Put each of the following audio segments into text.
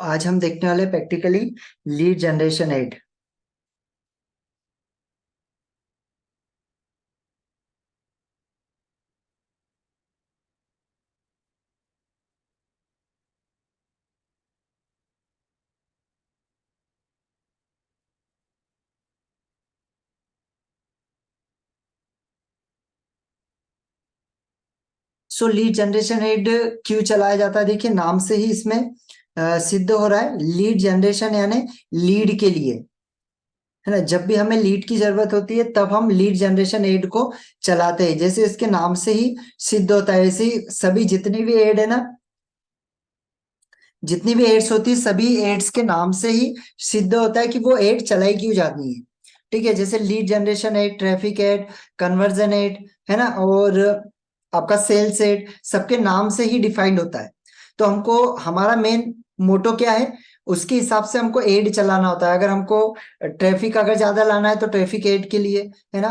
आज हम देखने वाले practically lead generation ad. Lead generation ad क्यों चलाया जाता है? देखिए, नाम से ही इसमें सिद्ध हो रहा है। लीड जनरेशन यानी लीड के लिए, है ना। जब भी हमें लीड की जरूरत होती है तब हम लीड जनरेशन एड को चलाते हैं। जैसे इसके नाम से ही सिद्ध होता है, ऐसे ही सभी जितनी भी एड है ना, जितनी भी एड्स होती है सभी एड्स के नाम से ही सिद्ध होता है कि वो एड चलाई क्यों जानी है। ठीक है, जैसे lead generation ad, traffic ad, conversion ad, है ना, और आपका सेल्स एड, सबके नाम से ही डिफाइंड होता है। तो हमको हमारा मेन मोटो क्या है, उसके हिसाब से हमको एड चलाना होता है। अगर हमको ट्रैफिक अगर ज्यादा लाना है तो ट्रैफिक एड के लिए, है ना,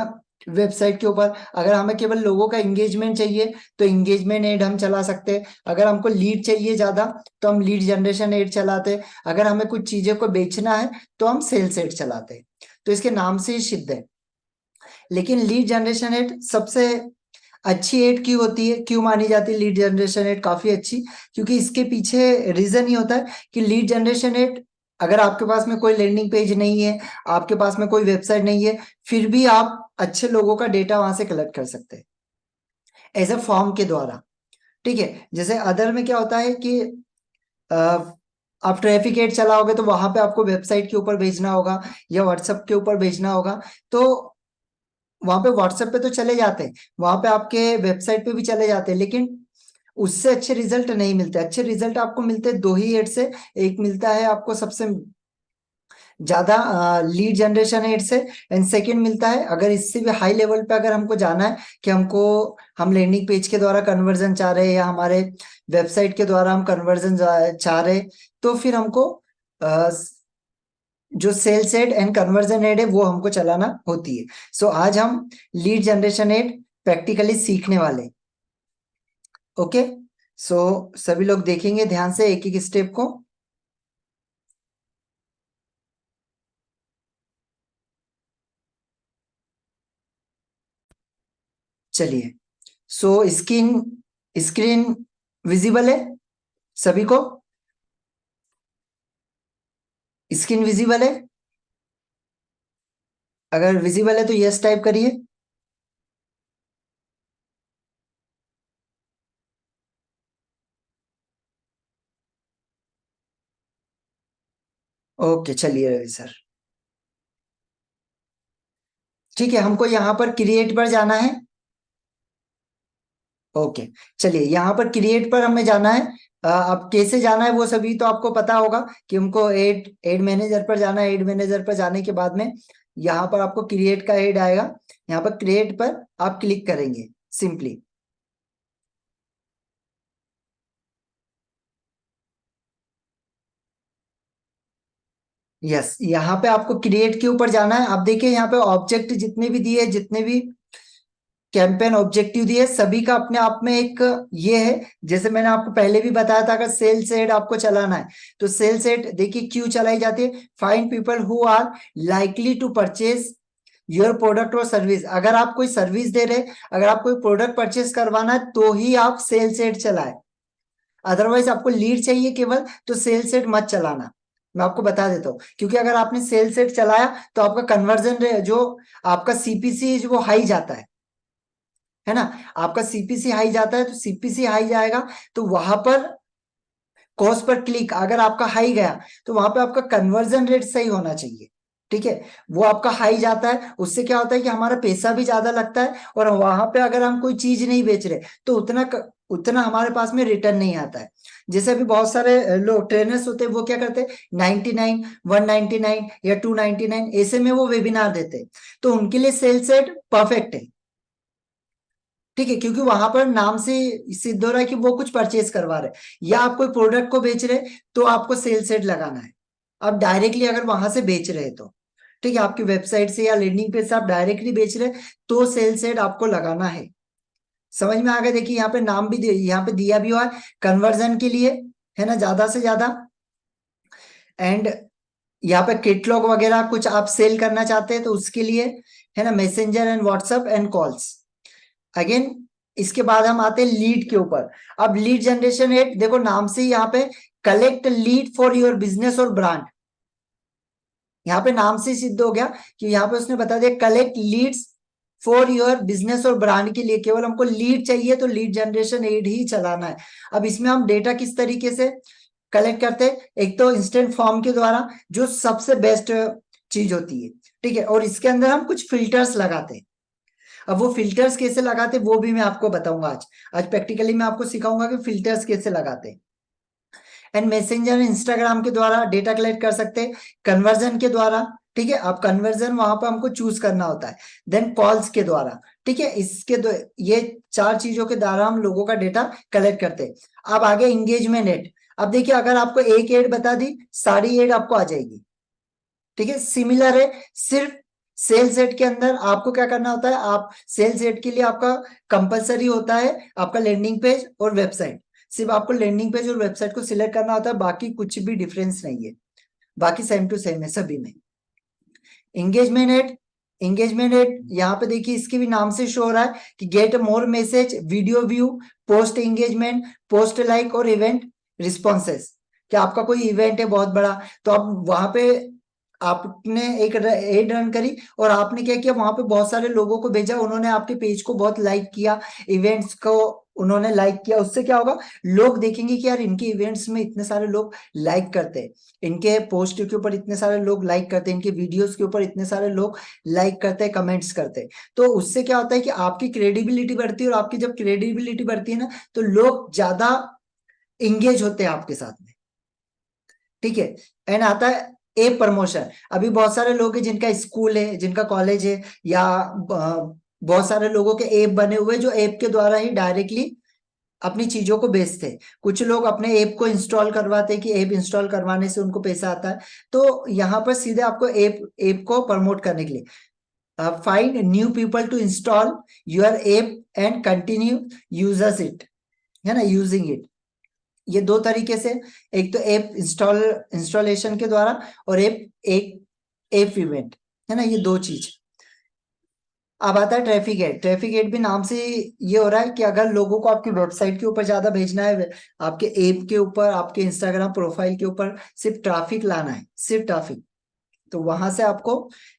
वेबसाइट के ऊपर। अगर हमें केवल लोगों का एंगेजमेंट चाहिए तो एंगेजमेंट एड हम चला सकते हैं। अगर हमको लीड चाहिए ज्यादा तो हम लीड जनरेशन एड चलाते हैं। अगर हमें कुछ चीजों को बेचना है तो हम सेल्स एड चलाते हैं। तो इसके नाम से ही सिद्ध है। लेकिन लीड जनरेशन एड सबसे अच्छी एड क्यों होती है, क्यों मानी जाती है लीड जनरेशन एड काफी अच्छी? क्योंकि इसके पीछे रीजन ही होता है कि लीड जनरेशन एड, अगर आपके पास में कोई लैंडिंग पेज नहीं है, आपके पास में कोई वेबसाइट नहीं है, फिर भी आप अच्छे लोगों का डेटा वहां से कलेक्ट कर सकते हैं एज अ फॉर्म के द्वारा। ठीक है, जैसे अदर में क्या होता है कि अ, आप ट्रैफिक एड चलाओगे तो वहां पे आपको वेबसाइट के ऊपर भेजना होगा या व्हाट्सएप के ऊपर भेजना होगा। तो वहां पे व्हाट्सएप पे तो चले जाते हैं, वहां पे आपके वेबसाइट पे भी चले जाते हैं, लेकिन उससे अच्छे रिजल्ट नहीं मिलते। अच्छे रिजल्ट आपको मिलते हैं दो ही एड से। एक मिलता है आपको सबसे ज्यादा लीड जनरेशन एड से, एंड सेकंड मिलता है, अगर इससे भी हाई लेवल पे अगर हमको जाना है कि हम लैंडिंग पेज के द्वारा कन्वर्जन चाह रहे हैं या हमारे वेबसाइट के द्वारा हम कन्वर्जन चाह रहे हैं, तो फिर हमको अ, जो sales ad and conversion ad है वो हमको चलाना होती है। आज हम लीड जनरेशन एड प्रैक्टिकली सीखने वाले। ओके, सो सभी लोग देखेंगे ध्यान से एक एक स्टेप को। चलिए, स्क्रीन स्क्रीन विजिबल है सभी को? स्क्रीन विजिबल है? अगर विजिबल है तो यस टाइप करिए। ओके, चलिए रवि सर। ठीक है, हमको यहाँ पर क्रिएट पर जाना है। ओके, चलिए यहाँ पर क्रिएट पर हमें जाना है। अब कैसे जाना है वो सभी तो आपको पता होगा कि हमको एड एड मैनेजर पर जाना है। एड मैनेजर पर जाने के बाद में यहाँ पर आपको क्रिएट का एड आएगा। यहाँ पर क्रिएट पर आप क्लिक करेंगे सिंपली। यस, यहाँ पे आपको क्रिएट के ऊपर जाना है। आप देखिए यहाँ पे ऑब्जेक्ट जितने भी दिए, जितने भी कैंपेन ऑब्जेक्टिव दिए, सभी का अपने आप में एक ये है। जैसे मैंने आपको पहले भी बताया था, अगर सेल्स एड आपको चलाना है तो सेल्स एड देखिए क्यों चलाई जाती है। Find people who are likely to purchase your product और सर्विस। अगर आप कोई सर्विस दे रहे, अगर आप कोई प्रोडक्ट परचेज करवाना है तो ही आप सेल्स एड चलाए। अदरवाइज आपको लीड चाहिए केवल तो सेल्स एड मत चलाना। मैं आपको बता देता हूँ, क्योंकि अगर आपने सेल्स एड चलाया तो आपका कन्वर्जन जो आपका सीपीसी वो हाई जाता है ना। आपका सीपीसी हाई जाता है तो सीपीसी हाई जाएगा तो वहां पर कॉस्ट पर क्लिक अगर आपका हाई गया तो वहां पे आपका कन्वर्जन रेट सही होना चाहिए। ठीक है, वो आपका हाई जाता है, उससे क्या होता है कि हमारा पैसा भी ज्यादा लगता है, और वहां पे अगर हम कोई चीज नहीं बेच रहे तो उतना हमारे पास में रिटर्न नहीं आता है। जैसे अभी बहुत सारे लोग ट्रेनर्स होते हैं, वो क्या करते हैं, 99, 199 या 299 ऐसे में वो वेबिनार देते हैं। तो उनके लिए सेल्स एड परफेक्ट है। ठीक है, क्योंकि वहां पर नाम से सिद्ध हो रहा है कि वो कुछ परचेज करवा रहे या आप कोई प्रोडक्ट को बेच रहे, तो आपको सेल सेट लगाना है। आप डायरेक्टली अगर वहां से बेच रहे हैं तो ठीक है, आपकी वेबसाइट से या लैंडिंग पेज से आप डायरेक्टली बेच रहे तो सेल सेट आपको लगाना है। समझ में आ गया? देखिए यहाँ पे नाम भी यहाँ पे दिया भी हुआ है कन्वर्जन के लिए, है ना, ज्यादा से ज्यादा। एंड यहाँ पे कैटलॉग वगैरह कुछ आप सेल करना चाहते हैं तो उसके लिए, है ना, messenger and WhatsApp and calls. Again इसके बाद हम आते हैं लीड के ऊपर। अब लीड जनरेशन एड, देखो नाम से ही यहाँ पे collect lead for your business और ब्रांड, यहाँ पे नाम से सिद्ध हो गया कि यहाँ पे उसने बता दिया collect leads for your business और ब्रांड के लिए केवल हमको लीड चाहिए, तो लीड जनरेशन एड ही चलाना है। अब इसमें हम डेटा किस तरीके से कलेक्ट करते हैं, एक तो इंस्टेंट फॉर्म के द्वारा, जो सबसे बेस्ट चीज होती है, ठीक है, और इसके अंदर हम कुछ फिल्टर्स लगाते हैं। अब वो फिल्टर्स कैसे लगाते हैं वो भी मैं आपको बताऊंगा आज। आज प्रैक्टिकली मैं आपको सिखाऊंगा कि फिल्टर्स कैसे लगाते हैं। एंड मैसेंजर इंस्टाग्राम के द्वारा डेटा कलेक्ट कर सकते हैं, कन्वर्जन के द्वारा, ठीक है, आप कन्वर्जन वहां पर हमको चूज करना होता है। देन कॉल्स के द्वारा, ठीक है, ये चार चीजों के द्वारा हम लोगों का डेटा कलेक्ट करते हैं। अब आगे एंगेजमेंट एड। अब देखिए अगर आपको एक एड बता दी, सारी एड आपको आ जाएगी, ठीक है। सिमिलर है, सिर्फ सेल्स एड के अंदर आपको क्या करना होता है, आप सेल्स एड के लिए आपका कंपलसरी होता है आपका लैंडिंग पेज और वेबसाइट। सिर्फ आपको लैंडिंग पेज और वेबसाइट को सिलेक्ट करना होता है, बाकी कुछ भी डिफरेंस नहीं है, बाकी सेम टू सेम है सभी में। एंगेजमेंट एड यहाँ पे देखिए इसके भी नाम से शो हो रहा है कि get more message, video view, post engagement, post like और इवेंट रिस्पॉन्सेस। क्या आपका कोई इवेंट है बहुत बड़ा, तो आप वहां पे आपने एक एड रन करी और आपने क्या किया, वहां पे बहुत सारे लोगों को भेजा, उन्होंने आपके पेज को बहुत लाइक किया, इवेंट्स को उन्होंने लाइक किया, उससे क्या होगा, लोग देखेंगे कि यार इनके इवेंट्स में इतने सारे लोग लाइक करते हैं, इनके पोस्ट के ऊपर इतने सारे लोग लाइक करते हैं, इनके वीडियोस के ऊपर इतने सारे लोग लाइक करते हैं, कमेंट्स करते हैं। तो उससे क्या होता है कि आपकी क्रेडिबिलिटी बढ़ती है, और आपकी जब क्रेडिबिलिटी बढ़ती है ना, तो लोग ज्यादा इंगेज होते हैं आपके साथ में, ठीक है। एंड आता है ऐप प्रमोशन। अभी बहुत सारे लोग हैं जिनका स्कूल है, जिनका कॉलेज है, या बहुत सारे लोगों के ऐप बने हुए जो ऐप के द्वारा ही डायरेक्टली अपनी चीजों को बेचते हैं। कुछ लोग अपने ऐप को इंस्टॉल करवाते हैं कि ऐप इंस्टॉल करवाने से उनको पैसा आता है, तो यहाँ पर सीधे आपको ऐप ऐप को प्रमोट करने के लिए find new people to install your app and continue users it, है ना, यूजिंग इट। ये दो तरीके से, एक तो ऐप इंस्टॉलेशन के द्वारा, और एक ऐप इवेंट, है ना, ये दो चीज। अब आता है ट्रैफिक एड। ट्रैफिक एड भी नाम से ये हो रहा है कि अगर लोगों को आपकी वेबसाइट के ऊपर ज्यादा भेजना है, आपके ऐप के ऊपर, आपके इंस्टाग्राम प्रोफाइल के ऊपर सिर्फ ट्रैफिक लाना है, सिर्फ ट्रैफिक, तो वहां से आपको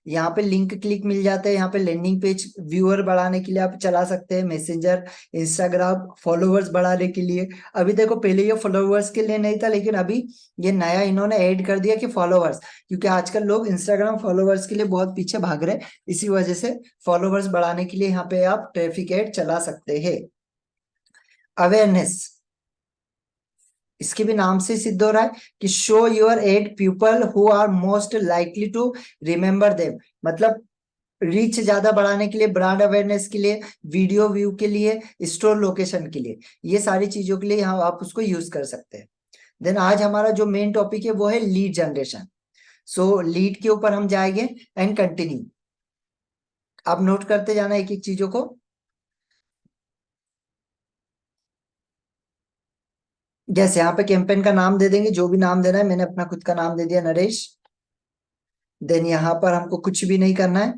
यहाँ पे लिंक क्लिक मिल जाते हैं, यहाँ पे लैंडिंग पेज व्यूअर बढ़ाने के लिए आप चला सकते हैं, मैसेंजर इंस्टाग्राम फॉलोअर्स बढ़ाने के लिए। अभी देखो पहले ये फॉलोअर्स के लिए नहीं था, लेकिन अभी ये नया इन्होंने ऐड कर दिया कि फॉलोअर्स, क्योंकि आजकल लोग इंस्टाग्राम फॉलोअर्स के लिए बहुत पीछे भाग रहे हैं, इसी वजह से फॉलोअर्स बढ़ाने के लिए यहाँ पे आप ट्रैफिक ऐड चला सकते हैं। अवेयरनेस, इसके भी नाम से सिद्ध हो रहा है कि show your ad people who are most likely to remember them. मतलब रीच ज्यादा बढ़ाने के लिए, ब्रांड अवेयरनेस के लिए, वीडियो व्यू के लिए, स्टोर लोकेशन के लिए, ये सारी चीजों के लिए यहाँ आप उसको यूज कर सकते हैं। देन आज हमारा जो मेन टॉपिक है वो है लीड जनरेशन। सो लीड के ऊपर हम जाएंगे एंड कंटिन्यू। आप नोट करते जाना एक एक चीजों को। जैसे यहाँ पे कैंपेन का नाम दे देंगे, जो भी नाम देना है, मैंने अपना खुद का नाम दे दिया नरेश। देन यहाँ पर हमको कुछ भी नहीं करना है।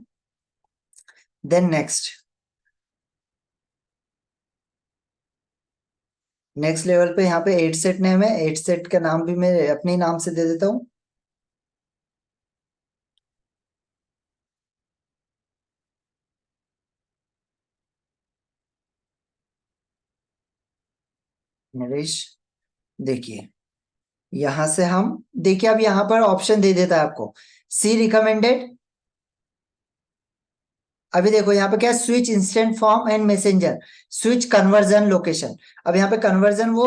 देन नेक्स्ट, नेक्स्ट लेवल पे यहाँ पे एड सेट नेम है, एड सेट का नाम भी मैं अपने ही नाम से दे देता हूँ, नरेश। देखिए यहां से हम, देखिए अब यहाँ पर ऑप्शन दे देता है आपको, सी रिकमेंडेड। अभी देखो यहाँ पे क्या है, switch instant form and messenger, switch conversion location. अब यहाँ पे कन्वर्जन वो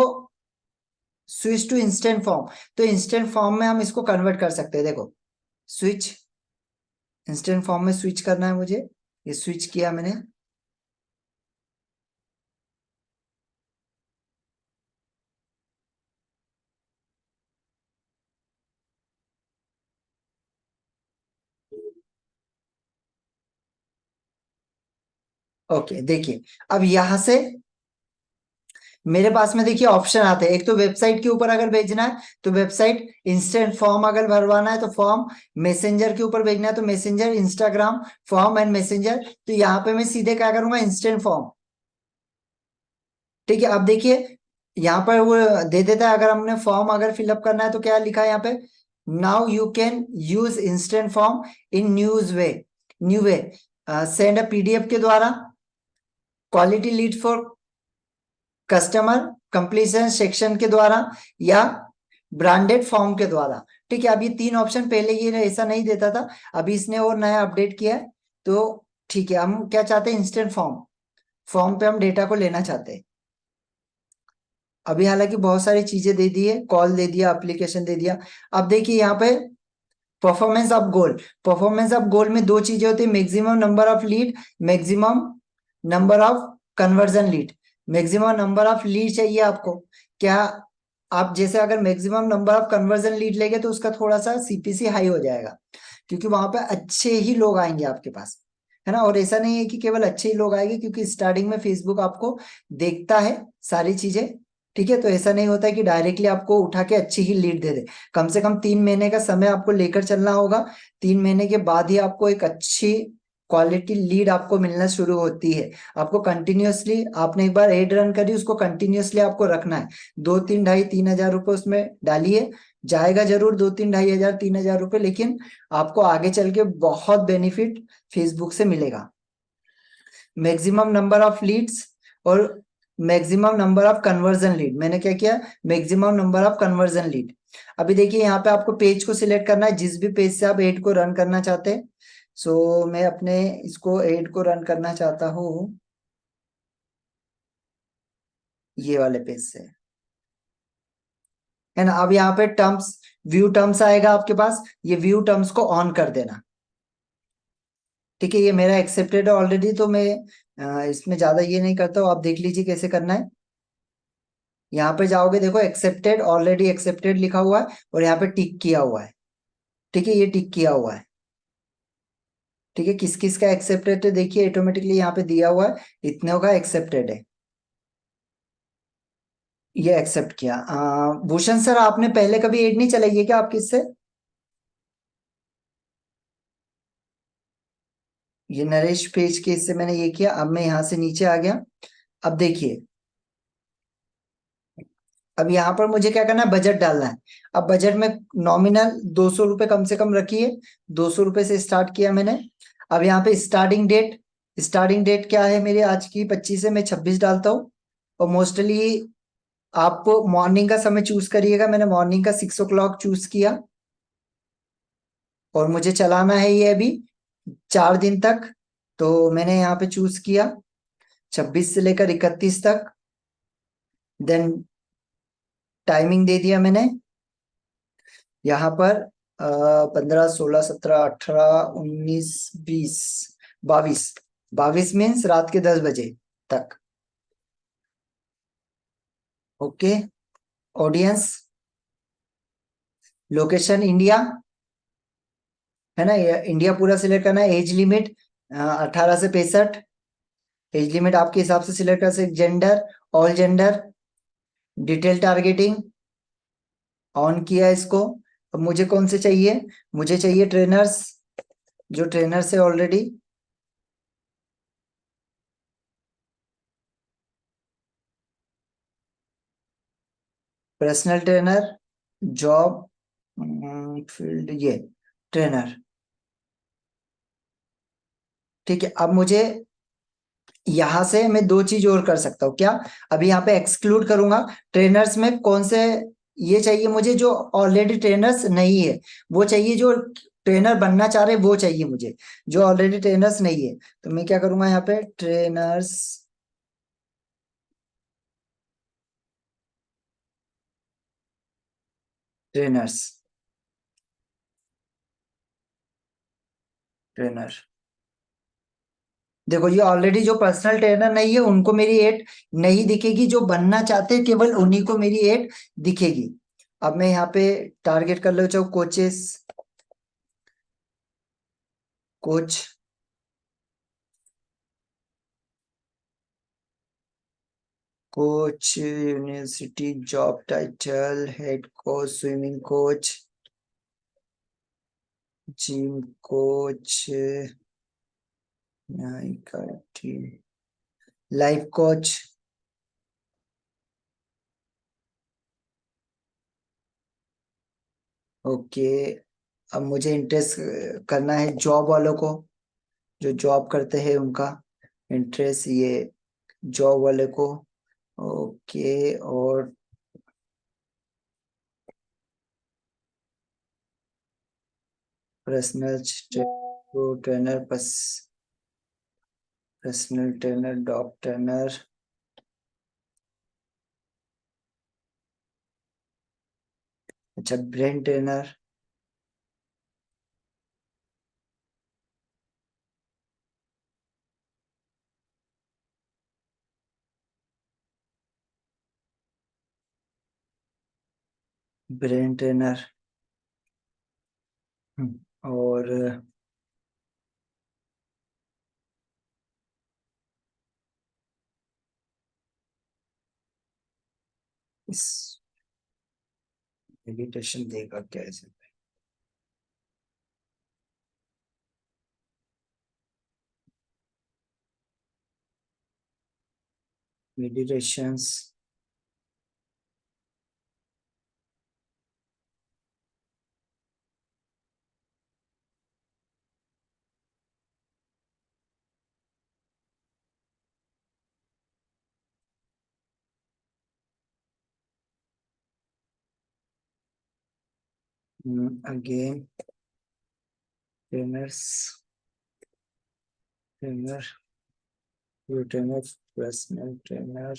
स्विच टू इंस्टेंट फॉर्म, तो इंस्टेंट फॉर्म में हम इसको कन्वर्ट कर सकते हैं। देखो स्विच इंस्टेंट फॉर्म में स्विच करना है मुझे, ये स्विच किया मैंने। ओके देखिए, अब यहां से मेरे पास में देखिए ऑप्शन आते हैं, एक तो वेबसाइट के ऊपर अगर भेजना है तो वेबसाइट, इंस्टेंट फॉर्म अगर भरवाना है तो फॉर्म, मैसेंजर के ऊपर भेजना है तो messenger, Instagram form and messenger. तो यहाँ पे मैं सीधे क्या करूंगा, इंस्टेंट फॉर्म। ठीक है, अब देखिए यहाँ पर वो दे देता है, अगर हमने फॉर्म अगर फिलअप करना है तो क्या लिखा है यहाँ पे, now you can use instant form in new way, send a PDF के द्वारा, quality lead for customer completion section के द्वारा, या ब्रांडेड फॉर्म के द्वारा। ठीक है, अब ये तीन ऑप्शन पहले ये ऐसा नहीं देता था, अभी इसने और नया अपडेट किया है। तो ठीक है, हम क्या चाहते हैं, इंस्टेंट फॉर्म, फॉर्म पे हम डेटा को लेना चाहते हैं। अभी हालांकि बहुत सारी चीजें दे दी है, कॉल दे दिया, एप्लीकेशन दे दिया। अब देखिए यहाँ पे performance of goal, performance of goal में दो चीजें होती है, maximum number of lead, maximum number of conversion lead. Maximum number of lead चाहिए आपको, क्या आप जैसे अगर maximum number of conversion lead लेंगे तो उसका थोड़ा सा सीपीसी हाई हो जाएगा, क्योंकि वहां पे अच्छे ही लोग आएंगे आपके पास, है ना। और ऐसा नहीं है कि केवल अच्छे ही लोग आएंगे, क्योंकि स्टार्टिंग में फेसबुक आपको देखता है सारी चीजें। ठीक है, तो ऐसा नहीं होता है कि डायरेक्टली आपको उठा के अच्छी ही लीड दे दे। कम से कम 3 महीने का समय आपको लेकर चलना होगा, 3 महीने के बाद ही आपको एक अच्छी क्वालिटी लीड आपको मिलना शुरू होती है। आपको कंटिन्यूअसली, आपने एक बार एड रन करी, उसको कंटिन्यूअसली आपको रखना है। 2 3 2.5 3 हजार रुपए उसमें डालिए, जाएगा जरूर 2 3 2.5 3 हजार रुपए, लेकिन आपको आगे चल के बहुत बेनिफिट फेसबुक से मिलेगा। मैक्सिमम नंबर ऑफ लीड्स और maximum number of conversion lead, मैंने क्या किया, maximum number of conversion lead. अभी देखिए यहाँ पे आपको पेज को सिलेक्ट करना है, जिस भी पेज से आप एड को रन करना चाहते हैं। सो मैं अपने इसको एड को रन करना चाहता हूँ ये वाले पेज से, है ना। अब यहाँ पे टर्म्स, व्यू टर्म्स आएगा आपके पास, ये व्यू टर्म्स को ऑन कर देना। ठीक है, ये मेरा एक्सेप्टेड है ऑलरेडी, तो मैं इसमें ज्यादा ये नहीं करता हूँ, आप देख लीजिए कैसे करना है। यहाँ पे जाओगे, देखो एक्सेप्टेड, ऑलरेडी एक्सेप्टेड लिखा हुआ है और यहाँ पे टिक किया हुआ है। ठीक है, ये टिक किया हुआ है। ठीक है, किस किस का एक्सेप्टेड है देखिए, ऑटोमेटिकली यहाँ पे दिया हुआ है, इतने का एक्सेप्टेड है, ये एक्सेप्ट किया। भूषण सर, आपने पहले कभी एड नहीं चलाई है क्या आपकी इससे? ये नरेश पेज के इससे मैंने ये किया, अब मैं यहाँ से नीचे आ गया। अब देखिए, अब यहाँ पर मुझे क्या करना है, बजट डालना है। अब बजट में नॉमिनल 200 रुपये कम से कम रखिए, 200 रुपये से स्टार्ट किया मैंने। अब यहाँ पे स्टार्टिंग डेट क्या है मेरी, आज की 25 है, मैं 26 डालता हूँ। और मोस्टली आप मॉर्निंग का समय चूज करिएगा, मैंने मॉर्निंग का 6 o'clock चूज किया। और मुझे चलाना है ये अभी 4 दिन तक, तो मैंने यहाँ पे चूज किया 26 से लेकर 31 तक। देन टाइमिंग दे दिया मैंने यहाँ पर 15 16 17 18 19 20 22, 22 मीन्स रात के 10 बजे तक। ओके, ऑडियंस, लोकेशन इंडिया, है ना, ये इंडिया पूरा सिलेक्ट करना है। एज लिमिट 18 से 65, एज लिमिट आपके हिसाब से सिलेक्ट कर सकते। Gender, all gender, detail targeting on किया इसको। अब मुझे कौन से चाहिए, मुझे चाहिए ट्रेनर्स, जो ट्रेनर्स है already. Personal trainer, job field, ये ट्रेनर। ठीक है, अब मुझे यहां से मैं दो चीज और कर सकता हूँ क्या, अभी यहाँ पे एक्सक्लूड करूंगा। ट्रेनर्स में कौन से ये चाहिए मुझे, जो ऑलरेडी ट्रेनर्स नहीं है, वो चाहिए। जो ट्रेनर बनना चाह रहे वो चाहिए मुझे, जो ऑलरेडी ट्रेनर्स नहीं है। तो मैं क्या करूंगा, यहाँ पे ट्रेनर्स, ट्रेनर्स, ट्रेनर। देखो, ये ऑलरेडी जो पर्सनल ट्रेनर नहीं है उनको मेरी एड नहीं दिखेगी, जो बनना चाहते हैं केवल उन्हीं को मेरी एड दिखेगी। अब मैं यहाँ पे टारगेट कर लो, चाहो coaches, coach, coach, university, job title, head coach, swimming coach, gym coach, life coach. Okay, अब मुझे इंटरेस्ट करना है जॉब वालों को, जो जॉब करते हैं उनका इंटरेस्ट, ये जॉब वाले को। ओके, और personal trainer, personal trainer, dog trainer, अच्छा ब्रेन ट्रेनर, ब्रेन ट्रेनर। और इस मेडिटेशन देगा कैसे? Meditations, again trainers, trainer, trainer, personal trainer,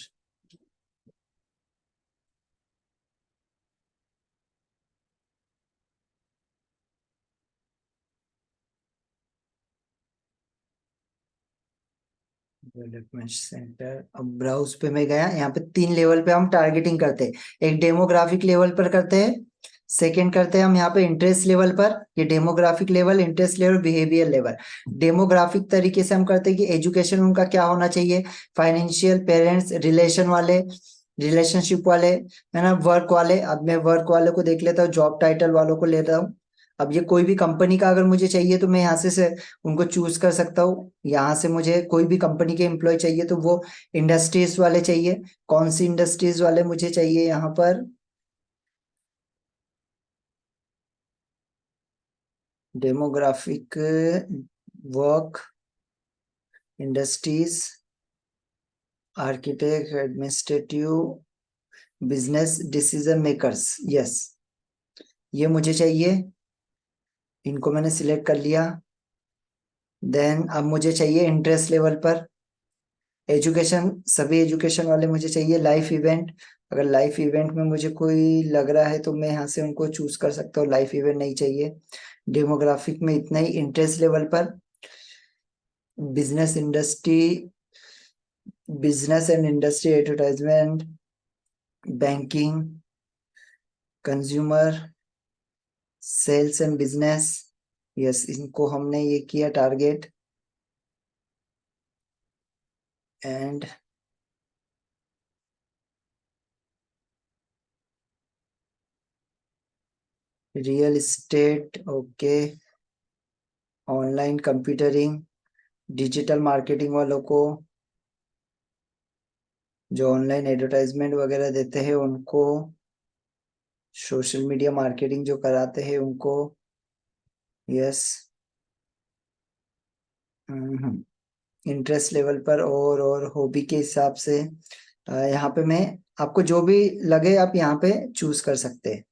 development centre. अब ब्राउज पे मैं गया, यहाँ पे 3 लेवल पे हम टारगेटिंग करते हैं। एक डेमोग्राफिक लेवल पर करते हैं, सेकंड करते हैं हम यहाँ पे इंटरेस्ट लेवल पर, ये demographic level, interest level, behaviour level. Demographic तरीके से हम करते हैं कि एजुकेशन उनका क्या होना चाहिए, फाइनेंशियल, पेरेंट्स, रिलेशन वाले, रिलेशनशिप वाले, है ना, वर्क वाले। अब मैं वर्क वाले को देख लेता हूँ, जॉब टाइटल वालों को लेता हूँ। अब ये कोई भी कंपनी का अगर मुझे चाहिए तो मैं यहाँ से उनको चूज कर सकता हूँ। यहाँ से मुझे कोई भी कंपनी के एम्प्लॉय चाहिए तो वो इंडस्ट्रीज वाले चाहिए। कौन सी इंडस्ट्रीज वाले मुझे चाहिए यहाँ पर? Demographic, work, industries, architect, administrative, business, decision makers. Yes, ये मुझे चाहिए। इनको मैंने सिलेक्ट कर लिया। देन अब मुझे चाहिए इंटरेस्ट लेवल पर एजुकेशन, सभी एजुकेशन वाले मुझे चाहिए। लाइफ इवेंट, अगर लाइफ इवेंट में मुझे कोई लग रहा है तो मैं यहाँ से उनको चूज कर सकता हूँ, लाइफ इवेंट नहीं चाहिए। डेमोग्राफिक में इतना ही। इंटरेस्ट लेवल पर business, industry, business and industry, advertisement, banking, consumer, sales and business. Yes, इनको हमने ये किया target. And real estate, okay, online computering, digital marketing वालों को, जो ऑनलाइन एडवर्टाइजमेंट वगैरह देते हैं उनको, सोशल मीडिया मार्केटिंग जो कराते हैं उनको। यस, इंटरेस्ट लेवल पर और हॉबी के हिसाब से यहाँ पे मैं, आपको जो भी लगे आप यहाँ पे चूज कर सकते हैं।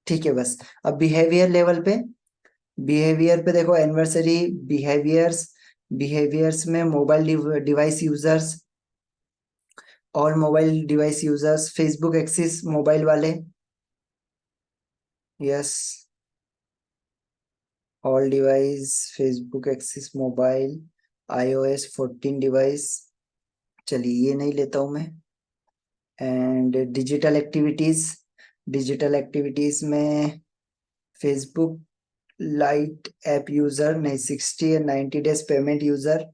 ठीक है, बस। अब बिहेवियर लेवल पे, बिहेवियर पे देखो, एनिवर्सरी, बिहेवियर्स, बिहेवियर्स में mobile device users, all mobile device users, Facebook access mobile वाले। Yes, all device, Facebook access mobile, iOS 14 device. चलिए ये नहीं लेता हूं मैं। And digital activities, digital activities में फेसबुक लाइट ऐप यूजर नहीं, 60 या 90 डेज पेमेंट यूजर।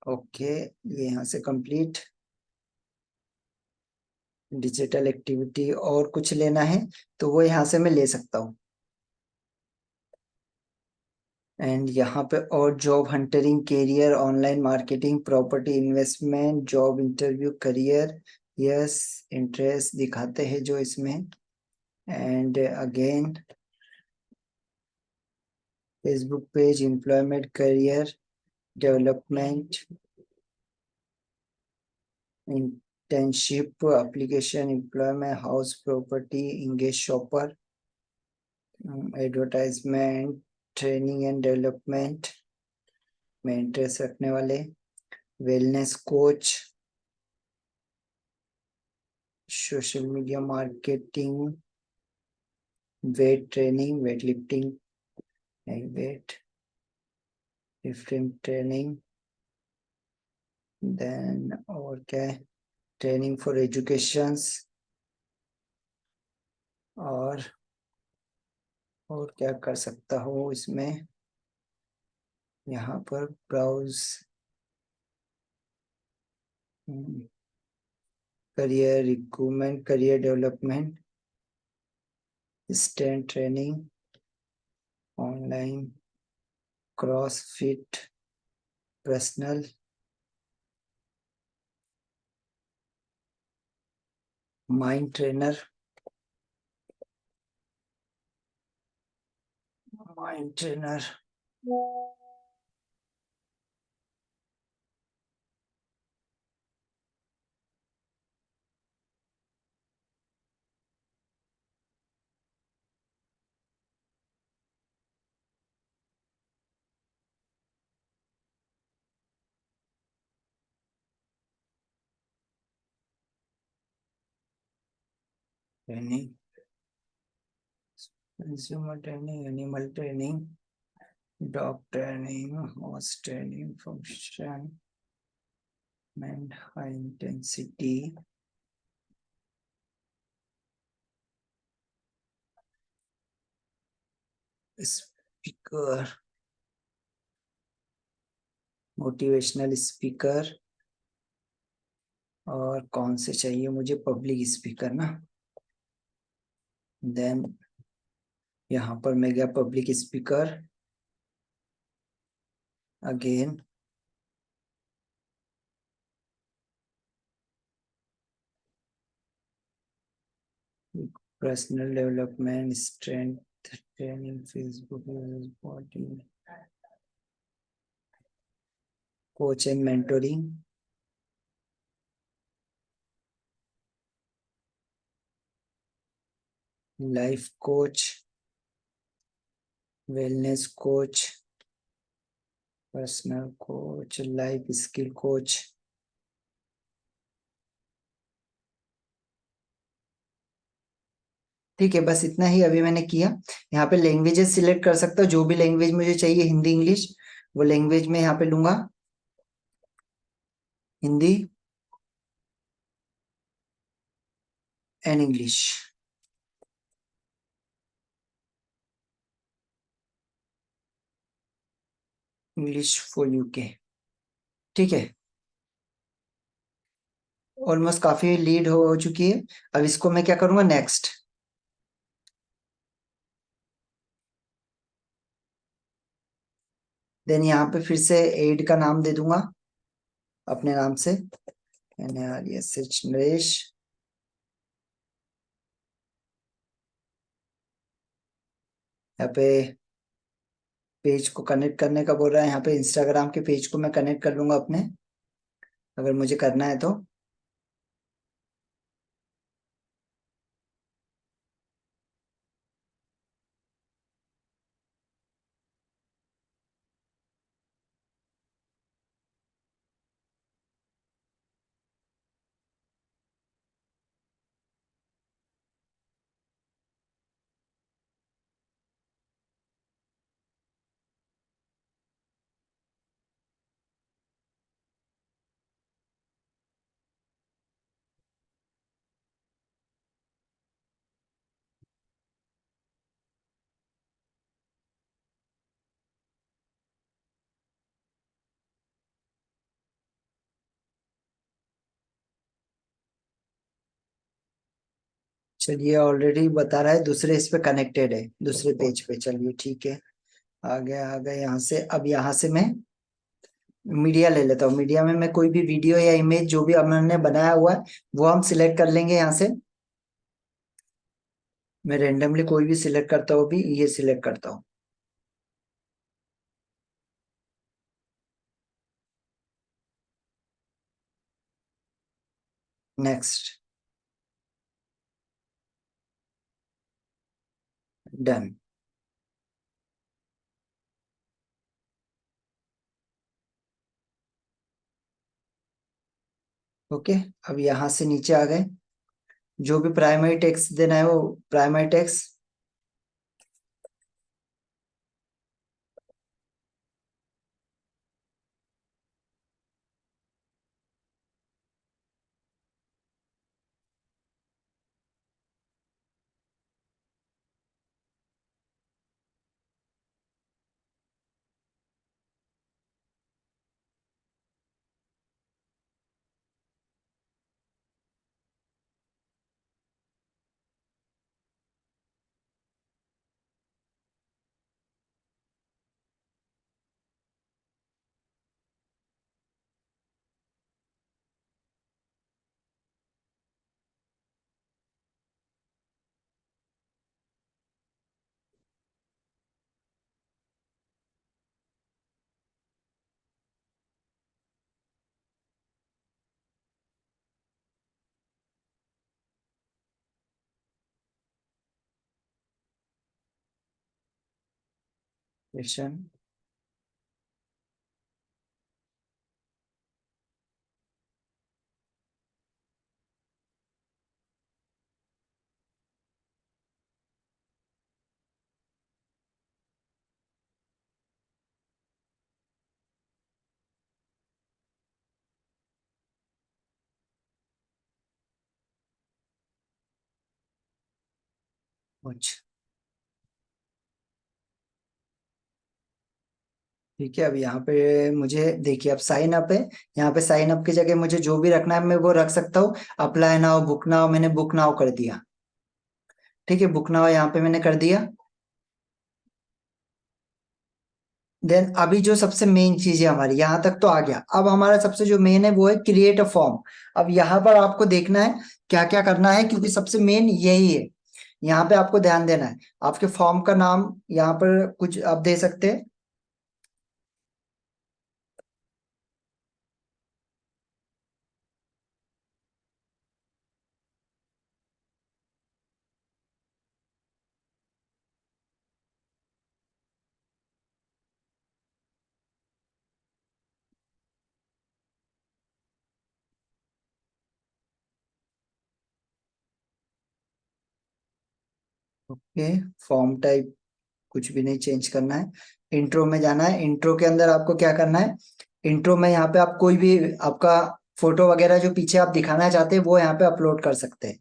ओके, ये यहाँ से कंप्लीट। डिजिटल एक्टिविटी और कुछ लेना है तो वो यहाँ से मैं ले सकता हूँ। एंड यहाँ पे और job hunting, career, online marketing, property investment, job interview, career, yes, interest दिखाते हैं जो इसमें। And again Facebook page, employment, career development, internship, application, employment, house property, engage shopper, advertisement, training and development में interest रखने वाले, wellness coach, social media marketing, weight training, weight lifting, weight lifting training, then और क्या है, training for educations, और और क्या कर सकता हूँ इसमें, यहाँ पर browse, career recruitment, career development, stand training, online cross fit, personal, mind trainer, mind trainer, training, consumer training, animal training, dog training, horse training, function and high intensity, speaker, motivational speaker, और कौन से चाहिए मुझे, public speaker ना। Then यहाँ पर मैं गया public speaker, again personal development, strength training, Facebook body, coach and mentoring, life coach, wellness coach, personal coach, life skill coach. ठीक है, बस इतना ही अभी मैंने किया। यहाँ पे लैंग्वेजेस सिलेक्ट कर सकता हूँ, जो भी लैंग्वेज मुझे चाहिए, हिंदी इंग्लिश, वो लैंग्वेज में यहाँ पे लूंगा, Hindi and English, English for UK. ठीक है, ऑलमोस्ट काफी लीड हो चुकी है। अब इसको मैं क्या करूंगा, नेक्स्ट। देन यहाँ पे फिर से एड का नाम दे दूंगा अपने नाम से, NARESH नरेश। यहाँ पे पेज को कनेक्ट करने का बोल रहा है, यहाँ पे इंस्टाग्राम के पेज को मैं कनेक्ट कर लूंगा अपने, अगर मुझे करना है तो। चलिए ऑलरेडी बता रहा है दूसरे इस पे कनेक्टेड है, दूसरे पेज पे। चलिए ठीक है, आ गया यहाँ से। अब यहाँ से मैं मीडिया ले लेता हूँ। मीडिया में मैं कोई भी वीडियो या इमेज जो भी हमने बनाया हुआ है वो हम सिलेक्ट कर लेंगे यहाँ से। मैं रेंडमली कोई भी सिलेक्ट करता हूँ, भी ये सिलेक्ट करता हूँ। नेक्स्ट। डन। ओके। अब यहाँ से नीचे आ गए, जो भी प्राइमरी टेक्स्ट देना है वो प्राइमरी टेक्स्ट। क्वेश्चन। कुछ ठीक है। अब यहाँ पे मुझे देखिए, अब साइन अप है। यहाँ पे साइन अप की जगह मुझे जो भी रखना है मैं वो रख सकता हूँ। अप्लाई नाउ, बुक नाउ, मैंने बुक नाउ कर दिया। ठीक है, बुक नाउ यहाँ पे मैंने कर दिया। देन अभी जो सबसे मेन चीज है हमारी, यहाँ तक तो आ गया। अब हमारा सबसे जो मेन है वो है क्रिएट अ फॉर्म। अब यहाँ पर आपको देखना है क्या क्या करना है, क्योंकि सबसे मेन यही है। यहाँ पे आपको ध्यान देना है। आपके फॉर्म का नाम यहाँ पर कुछ आप दे सकते हैं। ओके। फॉर्म टाइप कुछ भी नहीं चेंज करना है। इंट्रो में जाना है। इंट्रो के अंदर आपको क्या करना है, इंट्रो में यहाँ पे आप कोई भी आपका फोटो वगैरह जो पीछे आप दिखाना चाहते हैं वो यहाँ पे अपलोड कर सकते हैं।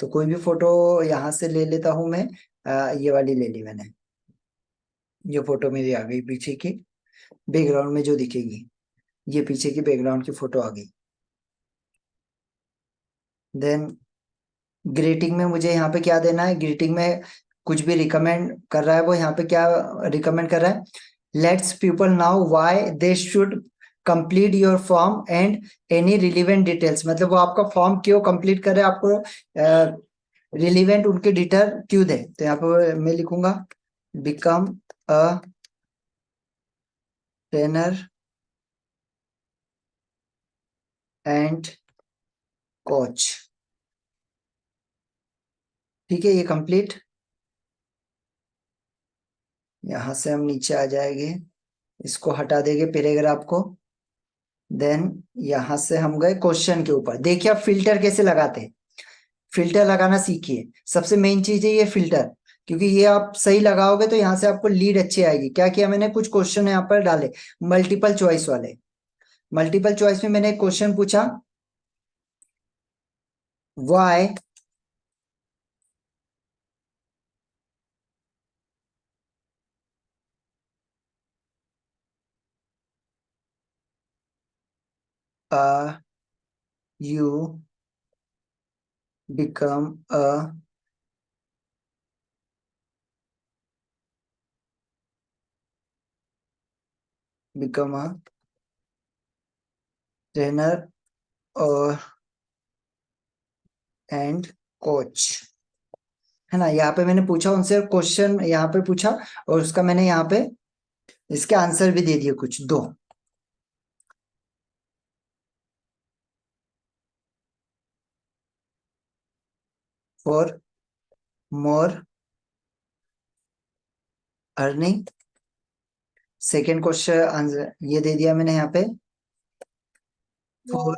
तो कोई भी फोटो यहाँ से ले लेता हूँ मैं। ये वाली ले ली मैंने। ये फोटो मेरी आ गई पीछे की, बैकग्राउंड में जो दिखेगी। ये पीछे की बैकग्राउंड की फोटो आ गई। देन ग्रीटिंग में मुझे यहाँ पे क्या देना है, ग्रीटिंग में कुछ भी रिकमेंड कर रहा है वो। यहाँ पे क्या रिकमेंड कर रहा है, let's people now why they should complete your form and any relevant details. मतलब वो आपका फॉर्म क्यों कंप्लीट करे, आपको रिलीवेंट उनके डिटेल क्यों दे। तो यहाँ पे मैं लिखूंगा become a trainer and coach. ठीक है, ये कंप्लीट। यहाँ से हम नीचे आ जाएंगे, इसको हटा देंगे पैराग्राफ को। देन यहाँ से हम गए क्वेश्चन के ऊपर। देखिए आप फिल्टर कैसे लगाते हैं, फिल्टर लगाना सीखिए। सबसे मेन चीज है ये फिल्टर, क्योंकि ये आप सही लगाओगे तो यहाँ से आपको लीड अच्छी आएगी। क्या किया मैंने, कुछ क्वेश्चन यहाँ पर डाले मल्टीपल चॉइस वाले। मल्टीपल चॉइस में मैंने एक क्वेश्चन पूछा, why you become a become a trainer और एंड कोच, है ना। यहाँ पे मैंने पूछा उनसे क्वेश्चन, यहाँ पे पूछा और उसका मैंने यहाँ पे इसके आंसर भी दे दिए कुछ दो। For more earning, second question answer ये दे दिया मैंने यहाँ पे। फॉर,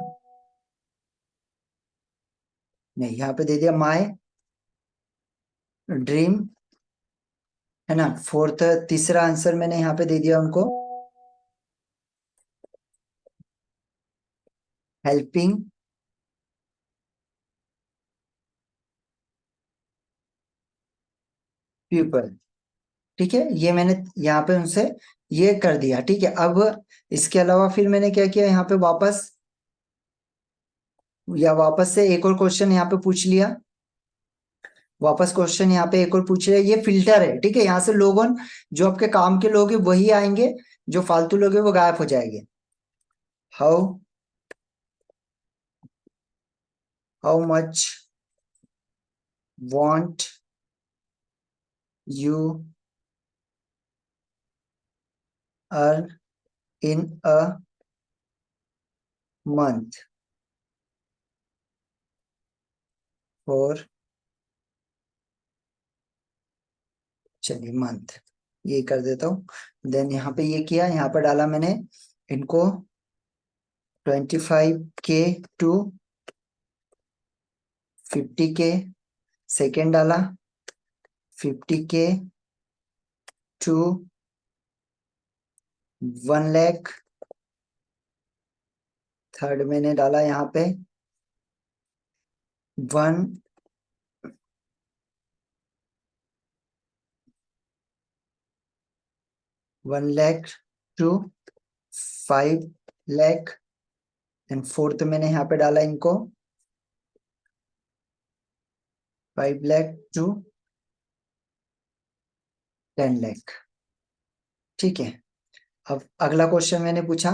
नहीं यहाँ पे दे दिया माय ड्रीम, है ना। फोर्थ, तीसरा आंसर मैंने यहाँ पे दे दिया उनको, हेल्पिंग पीपल। ठीक है, ये मैंने यहाँ पे उनसे ये कर दिया। ठीक है, अब इसके अलावा फिर मैंने क्या किया, यहाँ पे वापस से एक और क्वेश्चन यहाँ पे पूछ लिया। वापस क्वेश्चन यहाँ पे एक और पूछ लिया, ये फिल्टर है। ठीक है, यहाँ से लोगों, जो आपके काम के लोग हैं वही आएंगे, जो फालतू लोग हैं वो गायब हो जाएंगे। How how much want you earn in a month for, चलिए मंथ, ये कर देता हूँ। देन यहाँ पे ये किया, यहाँ पर डाला मैंने इनको 25K टू 50K, सेकेंड डाला 50K टू 1 लाख, थर्ड मैंने डाला यहाँ पे 1 lakh two 5 lakh, and fourth मैंने यहाँ पे डाला इनको 5 लाख टू 10 लाख। ठीक है, अब अगला क्वेश्चन मैंने पूछा,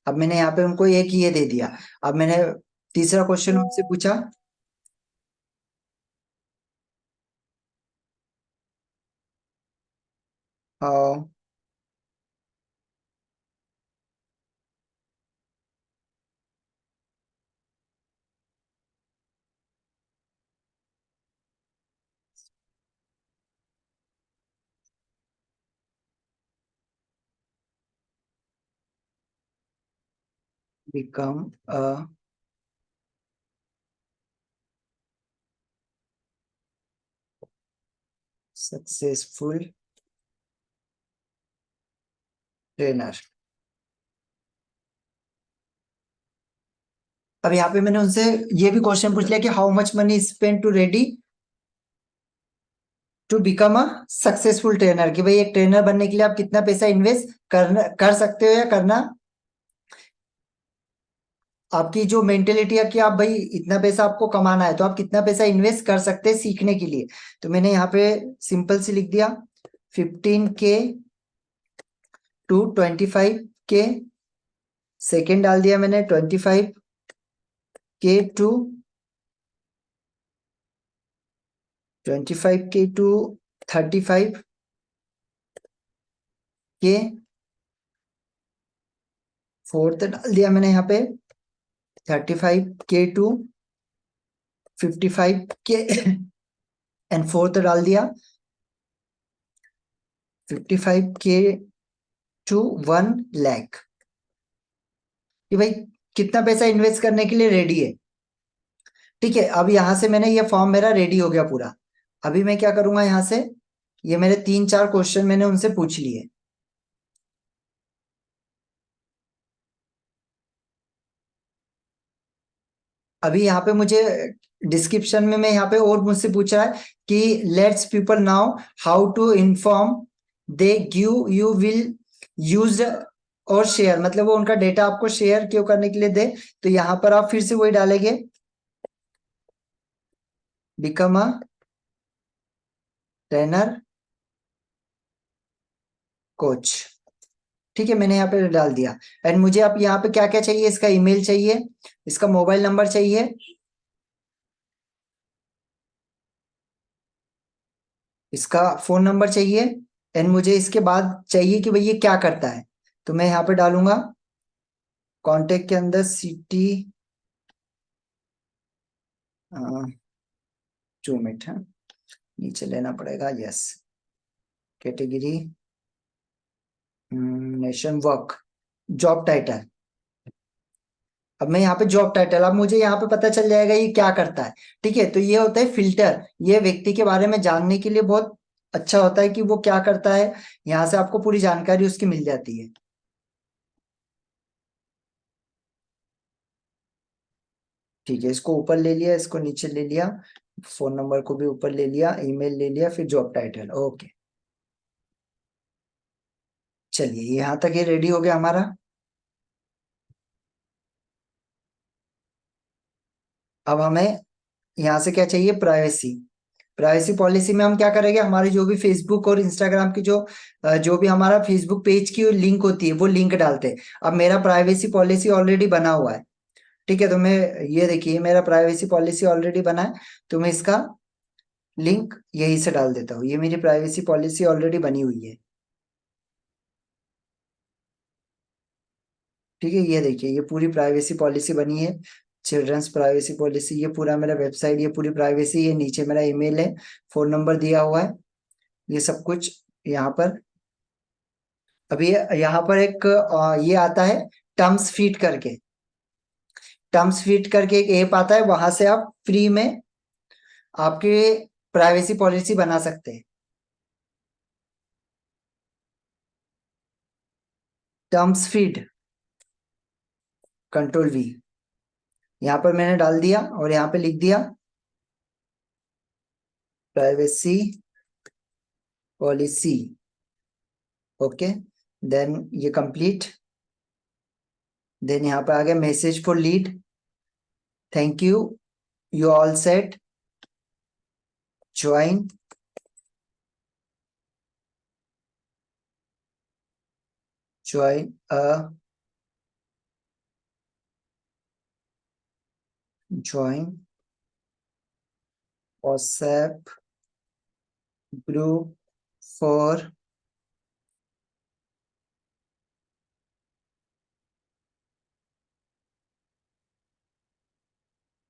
अब मैंने यहाँ पे उनको एक ये दे दिया। अब मैंने तीसरा क्वेश्चन उनसे पूछा, how become a successful trainer. अब यहाँ पे मैंने उनसे ये भी क्वेश्चन पूछ लिया कि how much money spend to ready to become a successful trainer, कि भाई एक ट्रेनर बनने के लिए आप कितना पैसा इन्वेस्ट कर सकते हो या करना, आपकी जो मेंटेलिटी है कि आप भाई इतना पैसा आपको कमाना है तो आप कितना पैसा इन्वेस्ट कर सकते हैं सीखने के लिए। तो मैंने यहाँ पे सिंपल से लिख दिया 15K टू 25K, सेकेंड डाल दिया मैंने 25K टू 35K, फोर्थ डाल दिया मैंने यहाँ पे 35K to 55K, and fourth डाल दिया 55K टू 1 लाख, कि भाई कितना पैसा इन्वेस्ट करने के लिए रेडी है। ठीक है, अब यहाँ से मैंने ये फॉर्म मेरा रेडी हो गया पूरा। अभी मैं क्या करूंगा, यहाँ से ये मेरे 3-4 क्वेश्चन मैंने उनसे पूछ लिए। अभी यहाँ पे मुझे डिस्क्रिप्शन में मैं यहाँ पे और मुझसे पूछ रहा है कि let's people now how to inform they give you will use और शेयर, मतलब वो उनका डेटा आपको शेयर क्यों करने के लिए दे। तो यहाँ पर आप फिर से वही डालेंगे, बिकम अ ट्रेनर कोच। ठीक है, मैंने यहाँ पे डाल दिया। एंड मुझे अब यहाँ पे क्या क्या चाहिए, इसका ईमेल चाहिए, इसका मोबाइल नंबर चाहिए, इसका फोन नंबर चाहिए, एंड मुझे इसके बाद चाहिए कि भाई ये क्या करता है। तो मैं यहाँ पे डालूंगा कांटेक्ट के अंदर सिटी, 2 मिनट है, नीचे लेना पड़ेगा, yes, category, nation, work, job title. अब मैं यहाँ पे जॉब टाइटल, अब मुझे यहाँ पे पता चल जाएगा ये क्या करता है। ठीक है, तो ये होता है फिल्टर, ये व्यक्ति के बारे में जानने के लिए बहुत अच्छा होता है कि वो क्या करता है। यहाँ से आपको पूरी जानकारी उसकी मिल जाती है। ठीक है, इसको ऊपर ले लिया, इसको नीचे ले लिया, फोन नंबर को भी ऊपर ले लिया, ईमेल ले लिया, फिर जॉब टाइटल, ओके। चलिए यहाँ तक ये रेडी हो गया हमारा। अब हमें यहाँ से क्या चाहिए, प्राइवेसी। प्राइवेसी पॉलिसी में हम क्या करेंगे, हमारी जो भी फेसबुक और इंस्टाग्राम की जो भी हमारा फेसबुक पेज की लिंक होती है वो लिंक डालते हैं। अब मेरा प्राइवेसी पॉलिसी ऑलरेडी बना हुआ है। ठीक है, तो मैं, ये देखिए मेरा प्राइवेसी पॉलिसी ऑलरेडी बना है, तो मैं इसका लिंक यहीं से डाल देता हूँ। ये मेरी प्राइवेसी पॉलिसी ऑलरेडी बनी हुई है। ठीक है, ये देखिए ये पूरी प्राइवेसी पॉलिसी बनी है, चिल्ड्रंस प्राइवेसी पॉलिसी, ये पूरा मेरा वेबसाइट, ये पूरी प्राइवेसी, ये नीचे मेरा ईमेल है, फोन नंबर दिया हुआ है, ये सब कुछ यहाँ पर। अभी यहाँ पर एक ये आता है टर्म्स फीड करके, टर्म्स फीड करके एक ऐप आता है, वहां से आप फ्री में आपके प्राइवेसी पॉलिसी बना सकते हैं। टर्म्स फीड, कंट्रोल V, यहाँ पर मैंने डाल दिया और यहाँ पे लिख दिया प्राइवेसी पॉलिसी, ओके। देन ये कंप्लीट, देन यहाँ पे आ गया message for lead, thank you all set, join, join join WhatsApp group for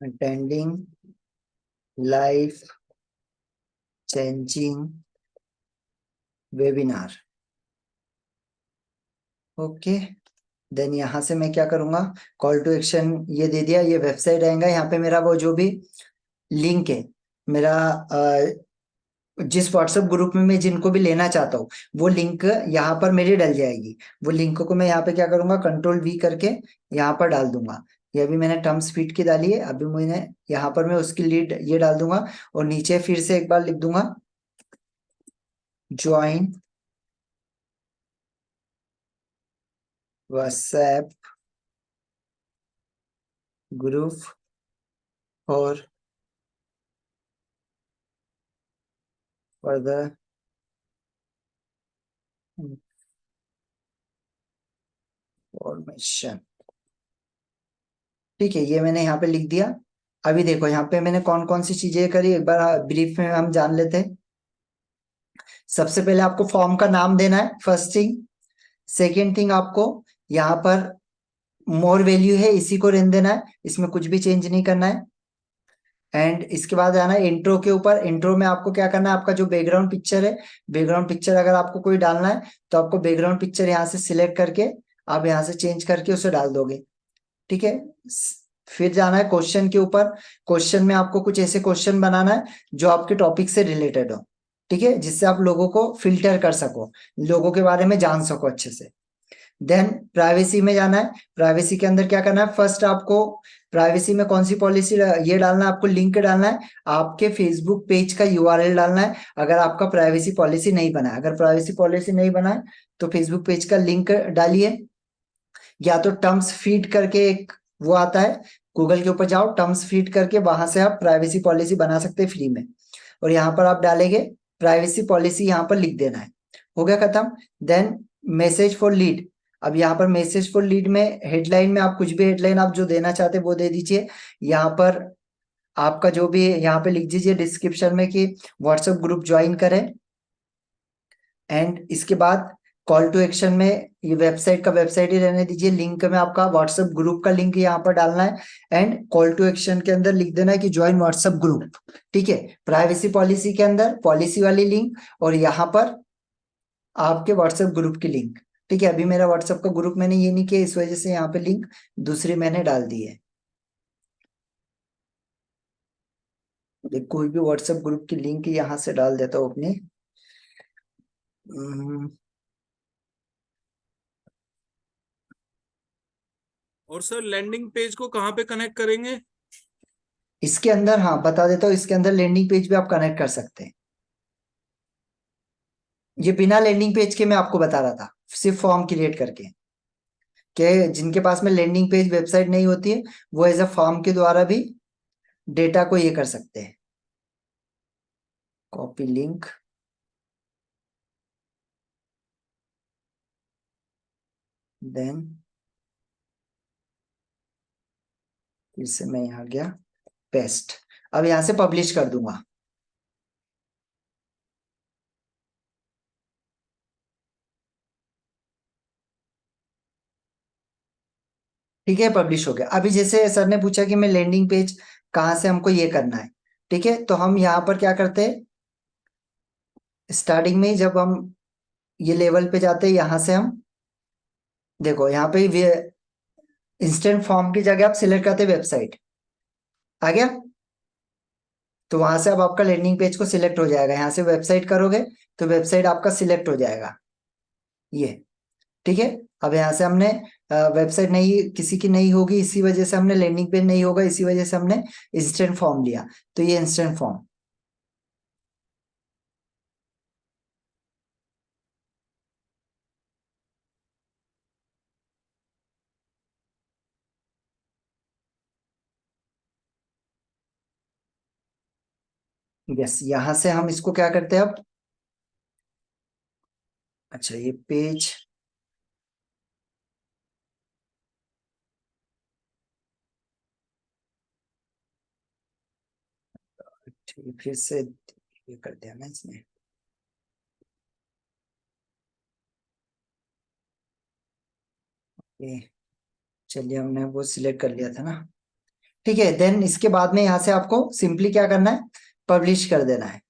attending life changing webinar, okay. Then यहाँ से मैं क्या करूंगा, कॉल टू एक्शन ये दे दिया, ये वेबसाइट आएगा, यहाँ पे मेरा वो जो भी लिंक है, मेरा जिस व्हाट्सएप ग्रुप में मैं जिनको भी लेना चाहता हूँ वो लिंक यहाँ पर मेरी डल जाएगी। वो लिंक को मैं यहाँ पे क्या करूंगा, कंट्रोल V करके यहाँ पर डाल दूंगा। ये अभी मैंने टर्म्स फीड की डाली है, अभी मैंने यहाँ पर मैं उसकी लीड ये डाल दूंगा, और नीचे फिर से एक बार लिख दूंगा join WhatsApp group for further information. ठीक है, ये मैंने यहाँ पे लिख दिया। अभी देखो यहाँ पे मैंने कौन कौन सी चीजें करी, एक बार ब्रीफ में हम जान लेते हैं। सबसे पहले आपको फॉर्म का नाम देना है, फर्स्ट थिंग। सेकेंड थिंग, आपको यहाँ पर मोर वैल्यू है इसी को रहने देना है, इसमें कुछ भी चेंज नहीं करना है। एंड इसके बाद आना है इंट्रो के ऊपर। इंट्रो में आपको क्या करना है, आपका जो बैकग्राउंड पिक्चर है, बैकग्राउंड पिक्चर अगर आपको कोई डालना है तो आपको बैकग्राउंड पिक्चर यहाँ से सिलेक्ट करके आप यहाँ से चेंज करके उसे डाल दोगे। ठीक है, फिर जाना है क्वेश्चन के ऊपर। क्वेश्चन में आपको कुछ ऐसे क्वेश्चन बनाना है जो आपके टॉपिक से रिलेटेड हो। ठीक है, जिससे आप लोगों को फिल्टर कर सको, लोगों के बारे में जान सको अच्छे से। देन प्राइवेसी में जाना है। प्राइवेसी के अंदर क्या करना है, फर्स्ट आपको प्राइवेसी में कौन सी पॉलिसी ये डालना है, आपको लिंक डालना है, आपके फेसबुक पेज का URL डालना है। अगर आपका प्राइवेसी पॉलिसी नहीं बना है, अगर प्राइवेसी पॉलिसी नहीं बना है तो फेसबुक पेज का लिंक डालिए, या तो टर्म्स फीड करके एक वो आता है, गूगल के ऊपर जाओ, टर्म्स फीड करके वहां से आप प्राइवेसी पॉलिसी बना सकते हैं फ्री में। और यहाँ पर आप डालेंगे प्राइवेसी पॉलिसी, यहाँ पर लिख देना है, हो गया खत्म। देन मैसेज फॉर लीड, अब यहाँ पर मैसेज फॉर लीड में हेडलाइन में आप कुछ भी हेडलाइन आप जो देना चाहते हैं वो दे दीजिए। यहाँ पर आपका जो भी यहाँ पे लिख दीजिए डिस्क्रिप्शन में कि व्हाट्सएप ग्रुप ज्वाइन करें। एंड इसके बाद कॉल टू एक्शन में ये वेबसाइट का वेबसाइट ही रहने दीजिए, लिंक में आपका व्हाट्सएप ग्रुप का लिंक यहाँ पर डालना है। एंड कॉल टू एक्शन के अंदर लिख देना है कि ज्वाइन व्हाट्सएप ग्रुप। ठीक है, प्राइवेसी पॉलिसी के अंदर पॉलिसी वाली लिंक और यहाँ पर आपके व्हाट्सएप ग्रुप की लिंक। ठीक है, अभी मेरा व्हाट्सएप का ग्रुप मैंने ये नहीं किया, इस वजह से यहाँ पे लिंक दूसरी मैंने डाल दी है। कोई भी व्हाट्सएप ग्रुप की लिंक यहाँ से डाल देता हूँ अपनी। और सर लैंडिंग पेज को कहाँ पे कनेक्ट करेंगे? इसके अंदर, हाँ बता देता हूँ, इसके अंदर लैंडिंग पेज भी आप कनेक्ट कर सकते हैं। ये बिना लैंडिंग पेज के मैं आपको बता रहा था, सिर्फ फॉर्म क्रिएट करके, कि जिनके पास में लैंडिंग पेज वेबसाइट नहीं होती है वो एज अ फॉर्म के द्वारा भी डेटा को ये कर सकते हैं। कॉपी लिंक, देन फिर से मैं यहाँ गया, पेस्ट। अब यहाँ से पब्लिश कर दूंगा। ठीक है, पब्लिश हो गया। अभी जैसे सर ने पूछा कि मैं लैंडिंग पेज कहाँ से हमको ये करना है, ठीक है, तो हम यहाँ पर क्या करते हैं, स्टार्टिंग में ही जब हम ये लेवल पे जाते हैं, यहाँ से हम देखो यहाँ पे इंस्टेंट फॉर्म की जगह आप सिलेक्ट करते वेबसाइट, आ गया, तो वहां से अब आपका लैंडिंग पेज को सिलेक्ट हो जाएगा। यहाँ से वेबसाइट करोगे तो वेबसाइट आपका सिलेक्ट हो जाएगा ये। ठीक है, अब यहाँ से हमने वेबसाइट नहीं, किसी की नहीं होगी, इसी वजह से हमने लैंडिंग पेज नहीं होगा, इसी वजह से हमने इंस्टेंट फॉर्म लिया, तो ये इंस्टेंट फॉर्म। यस, यहाँ से हम इसको क्या करते हैं अब, अच्छा ये पेज, ठीक फिर से ये कर दिया मैं इसमें। ये चलिए, हमने वो सिलेक्ट कर लिया था ना। ठीक है, देन इसके बाद में यहाँ से आपको सिंपली क्या करना है, पब्लिश कर देना है।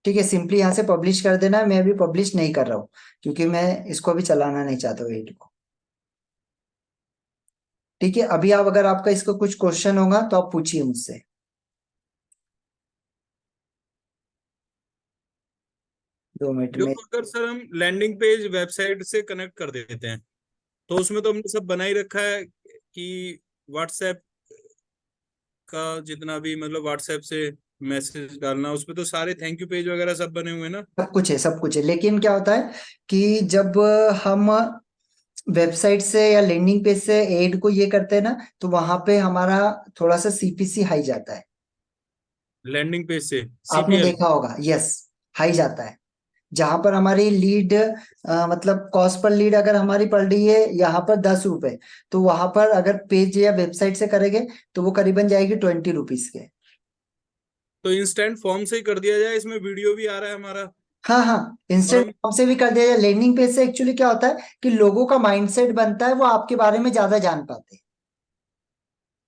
ठीक है, सिंपली यहाँ से पब्लिश कर देना है। मैं अभी पब्लिश नहीं कर रहा हूँ क्योंकि मैं इसको अभी चलाना नहीं चाहता हूँ एड को। ठीक है, अभी आप अगर आपका इसको कुछ क्वेश्चन होगा तो आप पूछिए मुझसे। 2 मिनट जो में। अगर सर हम लैंडिंग पेज वेबसाइट से कनेक्ट कर देते हैं तो उसमें तो हमने सब बना ही रखा है कि व्हाट्सएप का जितना भी मतलब व्हाट्सएप से मैसेज डालना, उसमें तो सारे थैंक यू पेज वगैरह सब बने हुए हैं ना। सब कुछ है, सब कुछ है, लेकिन क्या होता है कि जब हम वेबसाइट से या लैंडिंग पेज से एड को ये करते हैं ना, तो वहां पे हमारा थोड़ा सा सीपीसी हाई जाता है। लैंडिंग पेज से आपने सीपीएल। देखा होगा, यस, हाई जाता है। जहां पर हमारी लीड मतलब कॉस्ट पर लीड अगर हमारी पड़ रही है यहाँ पर 10 रुपए, तो वहां पर अगर पेज या वेबसाइट से करेंगे तो वो करीबन जाएगी 20 रुपीज के। तो इंस्टेंट फॉर्म से ही कर दिया जाए, इसमें वीडियो भी आ रहा है हमारा। हाँ हाँ, और इंस्टेंट हम फॉर्म से भी कर दिया जाए। लैंडिंग पेज से एक्चुअली क्या होता है कि लोगों का माइंडसेट बनता है, वो आपके बारे में ज्यादा जान पाते हैं,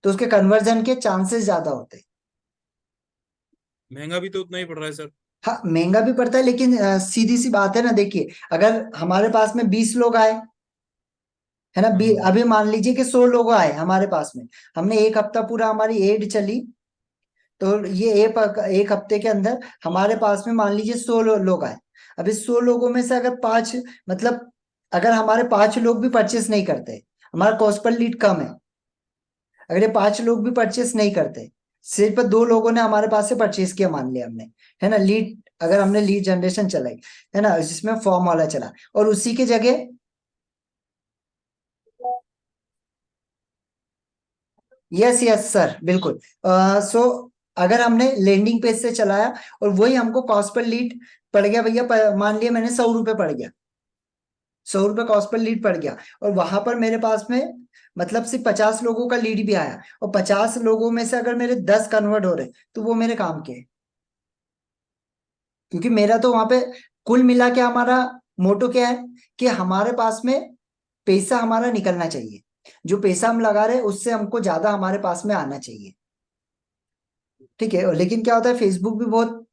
तो उसके कन्वर्जन के चांसेस ज्यादा होते हैं। महंगा भी तो उतना ही पड़ रहा है सर। हाँ, महंगा भी पड़ता है, लेकिन सीधी सी बात है ना, देखिए अगर हमारे पास में 20 लोग आए, है ना, हाँ। अभी मान लीजिए कि 100 लोग आए हमारे पास में, हमने एक हफ्ता पूरा हमारी एड चली, तो ये एक हफ्ते के अंदर हमारे पास में मान लीजिए 100 लोग आए। अब इस 100 लोगों में से अगर 5, मतलब अगर हमारे 5 लोग भी परचेस नहीं करते, हमारा कॉस्ट पर लीड कम है, अगर ये 5 लोग भी परचेस नहीं करते, सिर्फ 2 लोगों ने हमारे पास से परचेस किया मान लिया हमने, है ना, लीड, अगर हमने लीड जनरेशन चलाई, है ना, जिसमें फॉर्म वाला चला, और उसी की जगह, यस यस सर, बिल्कुल। सो अगर हमने लैंडिंग पेज से चलाया और वही हमको कॉस्ट पर लीड पड़ गया भैया, मान लिया मैंने 100 रुपये पड़ गया, 100 रुपये कॉस्ट पर लीड पड़ गया, और वहां पर मेरे पास में मतलब सिर्फ 50 लोगों का लीड भी आया, और 50 लोगों में से अगर मेरे 10 कन्वर्ट हो रहे, तो वो मेरे काम के हैं। क्योंकि मेरा तो वहां पे कुल मिला के हमारा मोटो क्या है कि हमारे पास में पैसा हमारा निकलना चाहिए, जो पैसा हम लगा रहे हैं उससे हमको ज्यादा हमारे पास में आना चाहिए। ठीक है, लेकिन क्या होता है, फेसबुक भी बहुत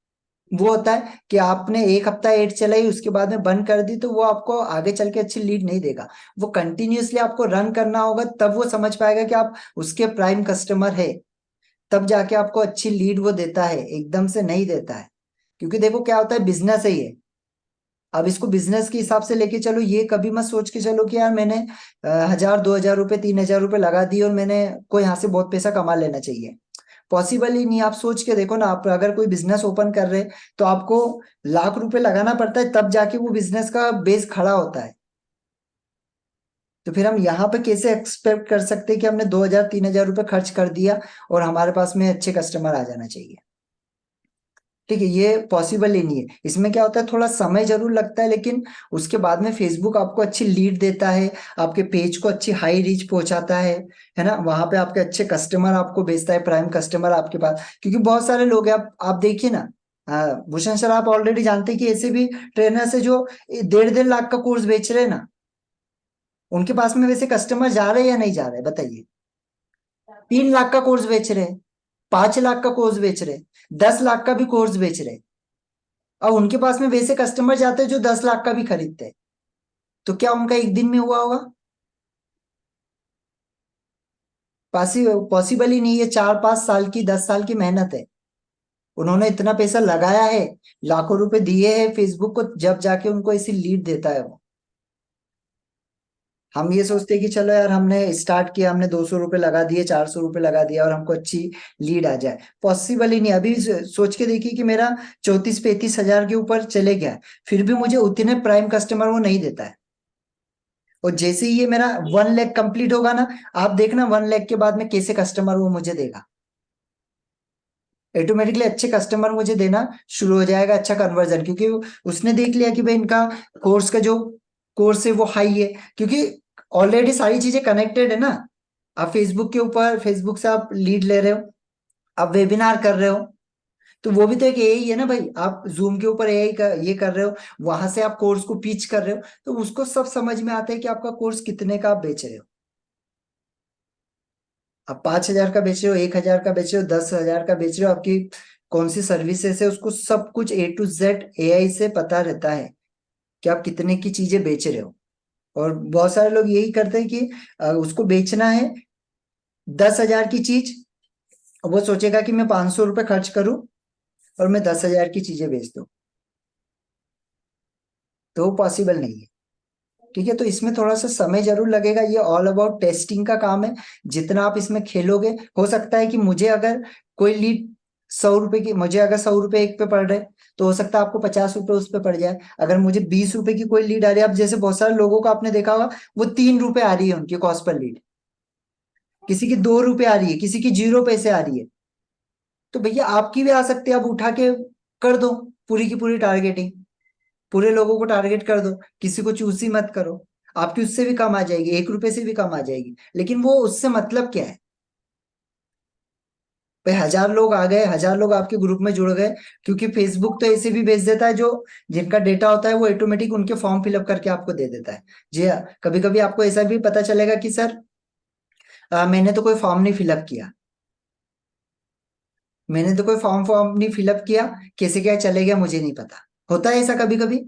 वो होता है कि आपने एक हफ्ता एड चलाई, उसके बाद में बंद कर दी, तो वो आपको आगे चल के अच्छी लीड नहीं देगा। वो कंटिन्यूअसली आपको रन करना होगा, तब वो समझ पाएगा कि आप उसके प्राइम कस्टमर है, तब जाके आपको अच्छी लीड वो देता है, एकदम से नहीं देता है। क्योंकि देखो क्या होता है, बिजनेस है ये। अब इसको बिजनेस के हिसाब से लेके चलो, ये कभी मत सोच के चलो कि यार मैंने 1,000, 2,000 रुपये, 3,000 रुपये लगा दिए और मैंने को यहाँ से बहुत पैसा कमा लेना चाहिए। पॉसिबल ही नहीं। आप सोच के देखो ना, आप अगर कोई बिजनेस ओपन कर रहे, तो आपको लाख रुपए लगाना पड़ता है, तब जाके वो बिजनेस का बेस खड़ा होता है। तो फिर हम यहाँ पे कैसे एक्सपेक्ट कर सकते हैं कि हमने 2,000, 3,000 रुपये खर्च कर दिया और हमारे पास में अच्छे कस्टमर आ जाना चाहिए। ठीक है, ये पॉसिबल ही नहीं है। इसमें क्या होता है, थोड़ा समय जरूर लगता है, लेकिन उसके बाद में फेसबुक आपको अच्छी लीड देता है, आपके पेज को अच्छी हाई रीच पहुंचाता है ना, वहां पे आपके अच्छे कस्टमर आपको भेजता है, प्राइम कस्टमर आपके पास। क्योंकि बहुत सारे लोग हैं, आप देखिए ना, भूषण सर आप ऑलरेडी जानते हैं कि ऐसे भी ट्रेनर है जो 1.5-1.5 लाख का कोर्स बेच रहे हैं ना, उनके पास में वैसे कस्टमर जा रहे हैं या नहीं जा रहे, बताइए। 3 लाख का कोर्स बेच रहे हैं, 5 लाख का कोर्स बेच रहे हैं, 10 लाख का भी कोर्स बेच रहे हैं, और उनके पास में वैसे कस्टमर जाते हैं जो 10 लाख का भी खरीदते हैं। तो क्या उनका एक दिन में हुआ होगा? पॉसिबल ही नहीं है। 4-5 साल की, 10 साल की मेहनत है, उन्होंने इतना पैसा लगाया है, लाखों रुपए दिए हैं फेसबुक को, जब जाके उनको ऐसी लीड देता है वो। हम ये सोचते हैं कि चलो यार, हमने स्टार्ट किया, हमने 200 रुपये लगा दिए, 400 रुपये लगा दिया और हमको अच्छी लीड आ जाए। पॉसिबल ही नहीं। अभी सोच के देखिए कि मेरा 34-35 हजार के ऊपर चले गया है, फिर भी मुझे उतने प्राइम कस्टमर वो नहीं देता है। और जैसे ही ये मेरा 1 लाख कंप्लीट होगा ना, आप देखना 1 लाख के बाद में कैसे कस्टमर वो मुझे देगा। ऑटोमेटिकली अच्छे कस्टमर मुझे देना शुरू हो जाएगा, अच्छा कन्वर्जन, क्योंकि उसने देख लिया कि भाई इनका कोर्स का जो कोर्स है वो हाई है। क्योंकि ऑलरेडी सारी चीजें कनेक्टेड है ना। आप फेसबुक के ऊपर, फेसबुक से आप लीड ले रहे हो, आप वेबिनार कर रहे हो, तो वो भी तो एक एआई है ना भाई। आप जूम के ऊपर एआई का ये कर रहे हो, वहां से आप कोर्स को पिच कर रहे हो, तो उसको सब समझ में आता है कि आपका कोर्स कितने का आप बेच रहे हो। आप 5,000 का बेच रहे हो, 1,000 का बेच रहे हो, 10,000 का बेच रहे हो, आपकी कौन सी सर्विसेज है, उसको सब कुछ A to Z एआई से पता रहता है कि आप कितने की चीजें बेच रहे हो। और बहुत सारे लोग यही करते हैं कि उसको बेचना है 10,000 की चीज, वो सोचेगा कि मैं 500 रुपये खर्च करूं और मैं 10,000 की चीजें बेच दूं, तो वो पॉसिबल नहीं है। ठीक है, तो इसमें थोड़ा सा समय जरूर लगेगा, ये ऑल अबाउट टेस्टिंग का काम है। जितना आप इसमें खेलोगे, हो सकता है कि मुझे अगर कोई लीड 100 रुपए की, मुझे अगर 100 रुपए एक पे पड़ रहे, तो हो सकता है आपको 50 रुपए उस पे पड़ जाए। अगर मुझे 20 रुपए की कोई लीड आ रही है, अब जैसे बहुत सारे लोगों को आपने देखा होगा, वो 3 रुपए आ रही है उनकी कॉस्ट पर लीड, किसी की 2 रुपए आ रही है, किसी की 0 पैसे आ रही है। तो भैया आपकी भी आ सकती है, आप उठा के कर दो पूरी की पूरी टारगेटिंग, पूरे लोगों को टारगेट कर दो, किसी को चूज ही मत करो। आपकी उससे भी कम आ जाएगी, 1 रुपए से भी कम आ जाएगी, लेकिन वो उससे मतलब क्या है भाई? 1,000 लोग आ गए, 1,000 लोग आपके ग्रुप में जुड़ गए, क्योंकि फेसबुक तो ऐसे भी भेज देता है, जो जिनका डेटा होता है वो ऑटोमेटिक उनके फॉर्म फिलअप करके आपको दे देता है। जी हाँ, कभी कभी आपको ऐसा भी पता चलेगा कि सर मैंने तो कोई फॉर्म नहीं फिलअप किया, मैंने तो कोई फॉर्म फॉर्म नहीं फिलअप किया, कैसे क्या चले गया मुझे नहीं पता। होता है ऐसा कभी कभी,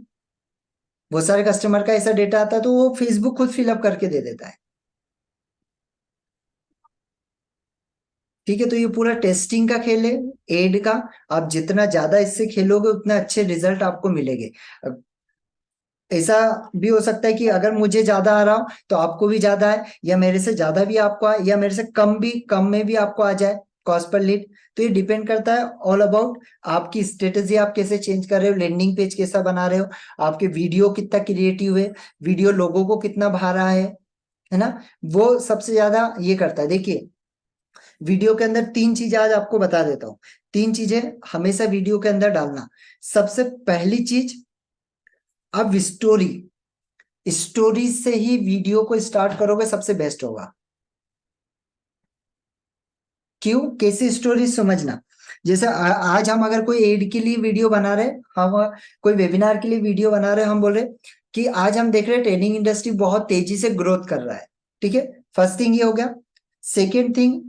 बहुत सारे कस्टमर का ऐसा डेटा आता है, तो वो फेसबुक खुद फिलअप करके दे देता है। ठीक है, तो ये पूरा टेस्टिंग का खेल है, एड का। आप जितना ज्यादा इससे खेलोगे, उतना अच्छे रिजल्ट आपको मिलेंगे। अब ऐसा भी हो सकता है कि अगर मुझे ज्यादा आ रहा हो, तो आपको भी ज्यादा है, या मेरे से ज्यादा भी आपको आए, या मेरे से कम भी, कम में भी आपको आ जाए कॉस्ट पर लीड। तो ये डिपेंड करता है ऑल अबाउट आपकी स्ट्रेटेजी, आप कैसे चेंज कर रहे हो, लैंडिंग पेज कैसा बना रहे हो, आपके वीडियो कितना क्रिएटिव है, वीडियो लोगों को कितना भा रहा है ना। वो सबसे ज्यादा ये करता है। देखिए, वीडियो के अंदर 3 चीजें आज आपको बता देता हूँ। 3 चीजें हमेशा वीडियो के अंदर डालना। सबसे पहली चीज, अब स्टोरी, स्टोरी से ही वीडियो को स्टार्ट करोगे सबसे बेस्ट होगा। क्यों? कैसी स्टोरी समझना। जैसे आज हम अगर कोई एड के लिए वीडियो बना रहे, हम कोई वेबिनार के लिए वीडियो बना रहे, हम बोल रहे कि आज हम देख रहे हैं ट्रेनिंग इंडस्ट्री बहुत तेजी से ग्रोथ कर रहा है। ठीक है, फर्स्ट थिंग ये हो गया। सेकेंड थिंग,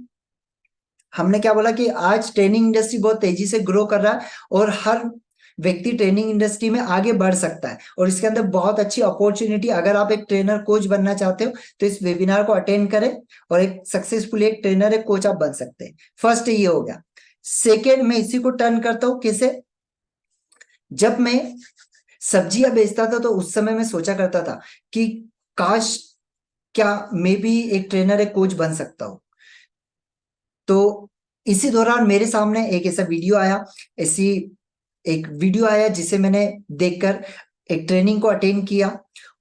हमने क्या बोला कि आज ट्रेनिंग इंडस्ट्री बहुत तेजी से ग्रो कर रहा है और हर व्यक्ति ट्रेनिंग इंडस्ट्री में आगे बढ़ सकता है और इसके अंदर बहुत अच्छी अपॉर्चुनिटी, अगर आप एक ट्रेनर कोच बनना चाहते हो तो इस वेबिनार को अटेंड करें और एक सक्सेसफुली एक ट्रेनर एक कोच आप बन सकते हैं। फर्स्ट ये हो गया। सेकेंड, मैं इसी को टर्न करता हूं कैसे। जब मैं सब्जियां बेचता था तो उस समय मैं सोचा करता था कि काश, क्या मैं भी एक ट्रेनर एक कोच बन सकता हूं। तो इसी दौरान मेरे सामने एक ऐसा वीडियो आया, ऐसी एक वीडियो आया जिसे मैंने देखकर एक ट्रेनिंग को अटेंड किया